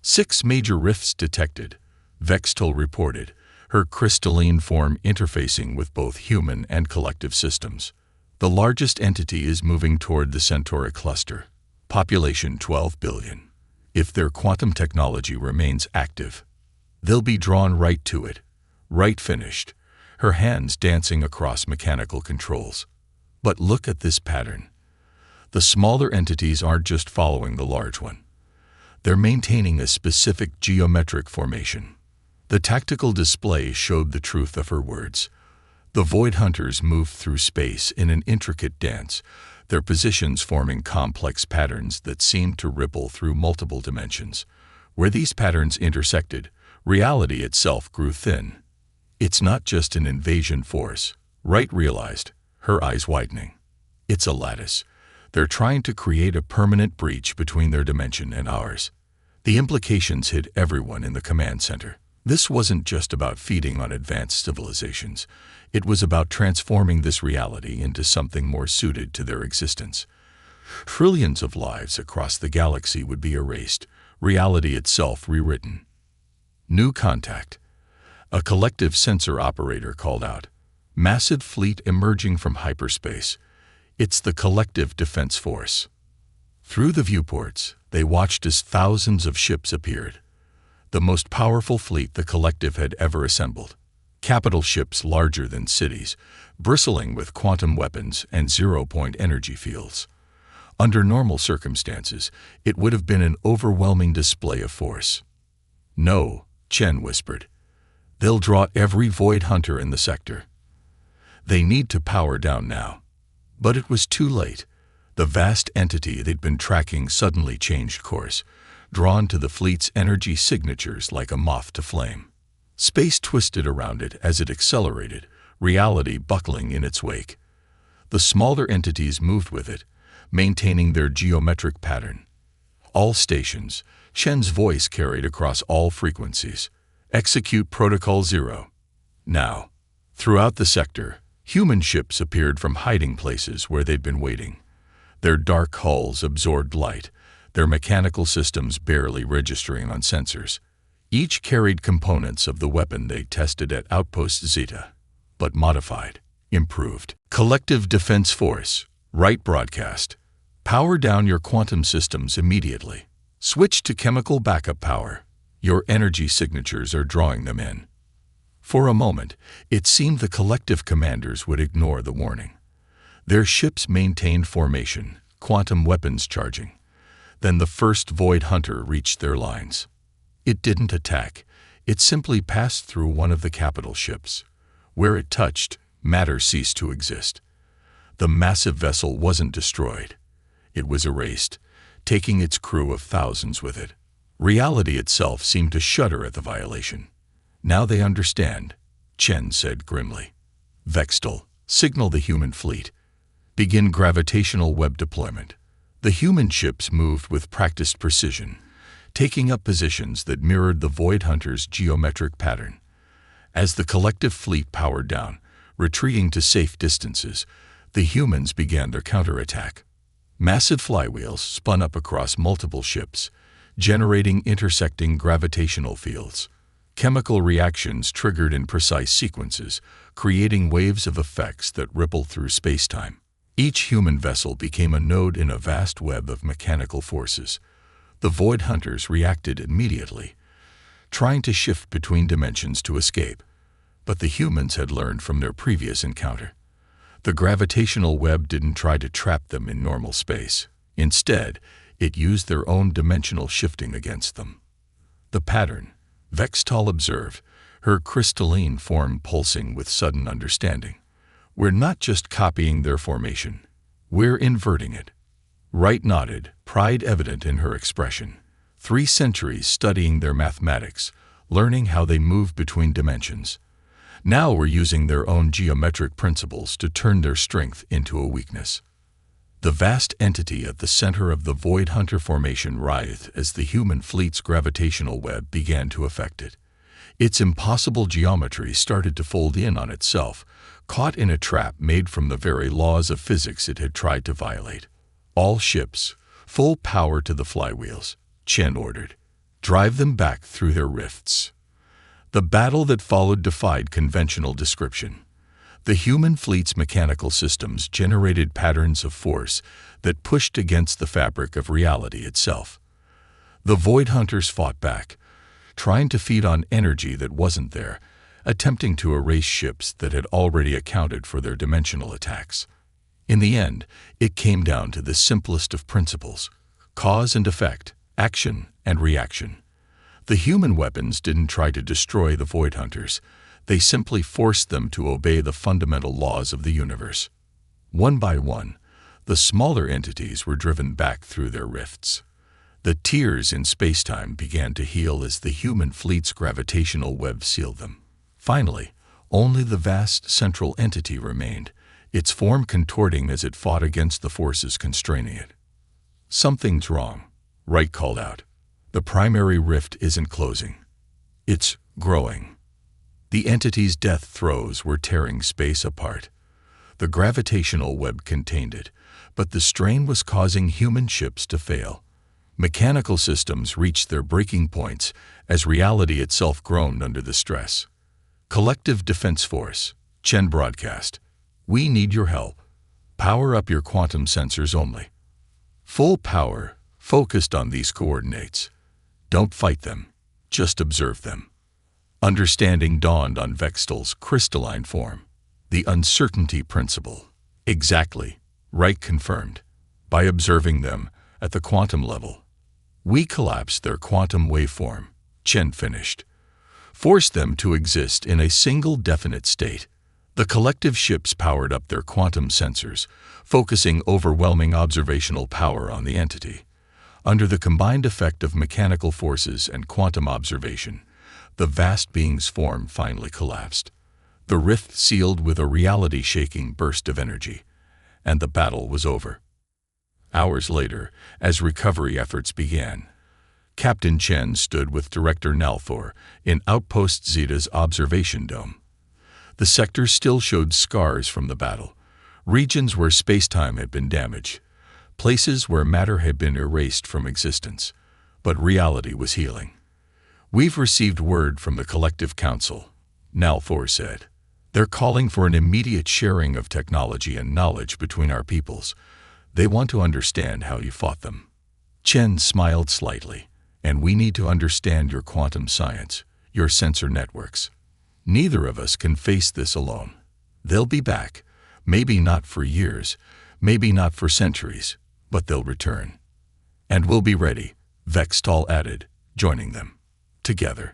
6 major rifts detected, Vextal reported, her crystalline form interfacing with both human and collective systems. The largest entity is moving toward the Centauri cluster. Population 12 billion. If their quantum technology remains active, they'll be drawn right to it. Right finished, her hands dancing across mechanical controls. But look at this pattern. The smaller entities aren't just following the large one. They're maintaining a specific geometric formation. The tactical display showed the truth of her words. The Void Hunters moved through space in an intricate dance, their positions forming complex patterns that seemed to ripple through multiple dimensions. Where these patterns intersected, reality itself grew thin. It's not just an invasion force, Wright realized, her eyes widening. It's a lattice. They're trying to create a permanent breach between their dimension and ours. The implications hit everyone in the command center. This wasn't just about feeding on advanced civilizations. It was about transforming this reality into something more suited to their existence. Trillions of lives across the galaxy would be erased, reality itself rewritten. New contact. A collective sensor operator called out. Massive fleet emerging from hyperspace. It's the collective defense force. Through the viewports, they watched as thousands of ships appeared. The most powerful fleet the collective had ever assembled. Capital ships larger than cities, bristling with quantum weapons and zero-point energy fields. Under normal circumstances, it would have been an overwhelming display of force. No, Chen whispered. They'll draw every Void Hunter in the sector. They need to power down now. But it was too late. The vast entity they'd been tracking suddenly changed course, drawn to the fleet's energy signatures like a moth to flame. Space twisted around it as it accelerated, reality buckling in its wake. The smaller entities moved with it, maintaining their geometric pattern. All stations, Chen's voice carried across all frequencies. Execute Protocol 0. Now, throughout the sector, human ships appeared from hiding places where they'd been waiting. Their dark hulls absorbed light, their mechanical systems barely registering on sensors. Each carried components of the weapon they tested at Outpost Zeta, but modified, improved. Collective Defense Force, Wright broadcast. Power down your quantum systems immediately. Switch to chemical backup power. Your energy signatures are drawing them in. For a moment, it seemed the collective commanders would ignore the warning. Their ships maintained formation, quantum weapons charging. Then the first Void Hunter reached their lines. It didn't attack. It simply passed through one of the capital ships. Where it touched, matter ceased to exist. The massive vessel wasn't destroyed. It was erased, taking its crew of thousands with it. Reality itself seemed to shudder at the violation. Now they understand, Chen said grimly. Vextal, signal the human fleet. Begin gravitational web deployment. The human ships moved with practiced precision, taking up positions that mirrored the Void Hunter's geometric pattern. As the collective fleet powered down, retreating to safe distances, the humans began their counterattack. Massive flywheels spun up across multiple ships, generating intersecting gravitational fields. Chemical reactions triggered in precise sequences, creating waves of effects that rippled through space-time. Each human vessel became a node in a vast web of mechanical forces. The Void Hunters reacted immediately, trying to shift between dimensions to escape. But the humans had learned from their previous encounter. The gravitational web didn't try to trap them in normal space. Instead, it used their own dimensional shifting against them. The pattern, Vextal observed, her crystalline form pulsing with sudden understanding. We're not just copying their formation, we're inverting it. Wright nodded, pride evident in her expression. 3 centuries studying their mathematics, learning how they move between dimensions. Now we're using their own geometric principles to turn their strength into a weakness. The vast entity at the center of the Void Hunter formation writhed as the human fleet's gravitational web began to affect it. Its impossible geometry started to fold in on itself, caught in a trap made from the very laws of physics it had tried to violate. All ships, full power to the flywheels, Chen ordered. Drive them back through their rifts. The battle that followed defied conventional description. The human fleet's mechanical systems generated patterns of force that pushed against the fabric of reality itself. The Void Hunters fought back, trying to feed on energy that wasn't there, attempting to erase ships that had already accounted for their dimensional attacks. In the end, it came down to the simplest of principles: cause and effect, action and reaction. The human weapons didn't try to destroy the Void Hunters. They simply forced them to obey the fundamental laws of the universe. One by one, the smaller entities were driven back through their rifts. The tears in spacetime began to heal as the human fleet's gravitational web sealed them. Finally, only the vast central entity remained, its form contorting as it fought against the forces constraining it. "Something's wrong," Wright called out. "The primary rift isn't closing. It's growing." The entity's death throes were tearing space apart. The gravitational web contained it, but the strain was causing human ships to fail. Mechanical systems reached their breaking points as reality itself groaned under the stress. "Collective Defense Force," Chen broadcast. "We need your help. Power up your quantum sensors only. Full power, focused on these coordinates. Don't fight them, just observe them." Understanding dawned on Vextal's crystalline form. The uncertainty principle. "Exactly," Wright confirmed. "By observing them at the quantum level, we collapse their quantum waveform," Chen finished. "Force them to exist in a single definite state." The collective ships powered up their quantum sensors, focusing overwhelming observational power on the entity. Under the combined effect of mechanical forces and quantum observation, the vast being's form finally collapsed. The rift sealed with a reality-shaking burst of energy, and the battle was over. Hours later, as recovery efforts began, Captain Chen stood with Director Nalthor in Outpost Zeta's observation dome. The sector still showed scars from the battle, regions where spacetime had been damaged, places where matter had been erased from existence, but reality was healing. "We've received word from the Collective Council," Nalthor said. "They're calling for an immediate sharing of technology and knowledge between our peoples. They want to understand how you fought them." Chen smiled slightly. "And we need to understand your quantum science, your sensor networks. Neither of us can face this alone. They'll be back, maybe not for years, maybe not for centuries, but they'll return. And we'll be ready," Vextal added, joining them. Together,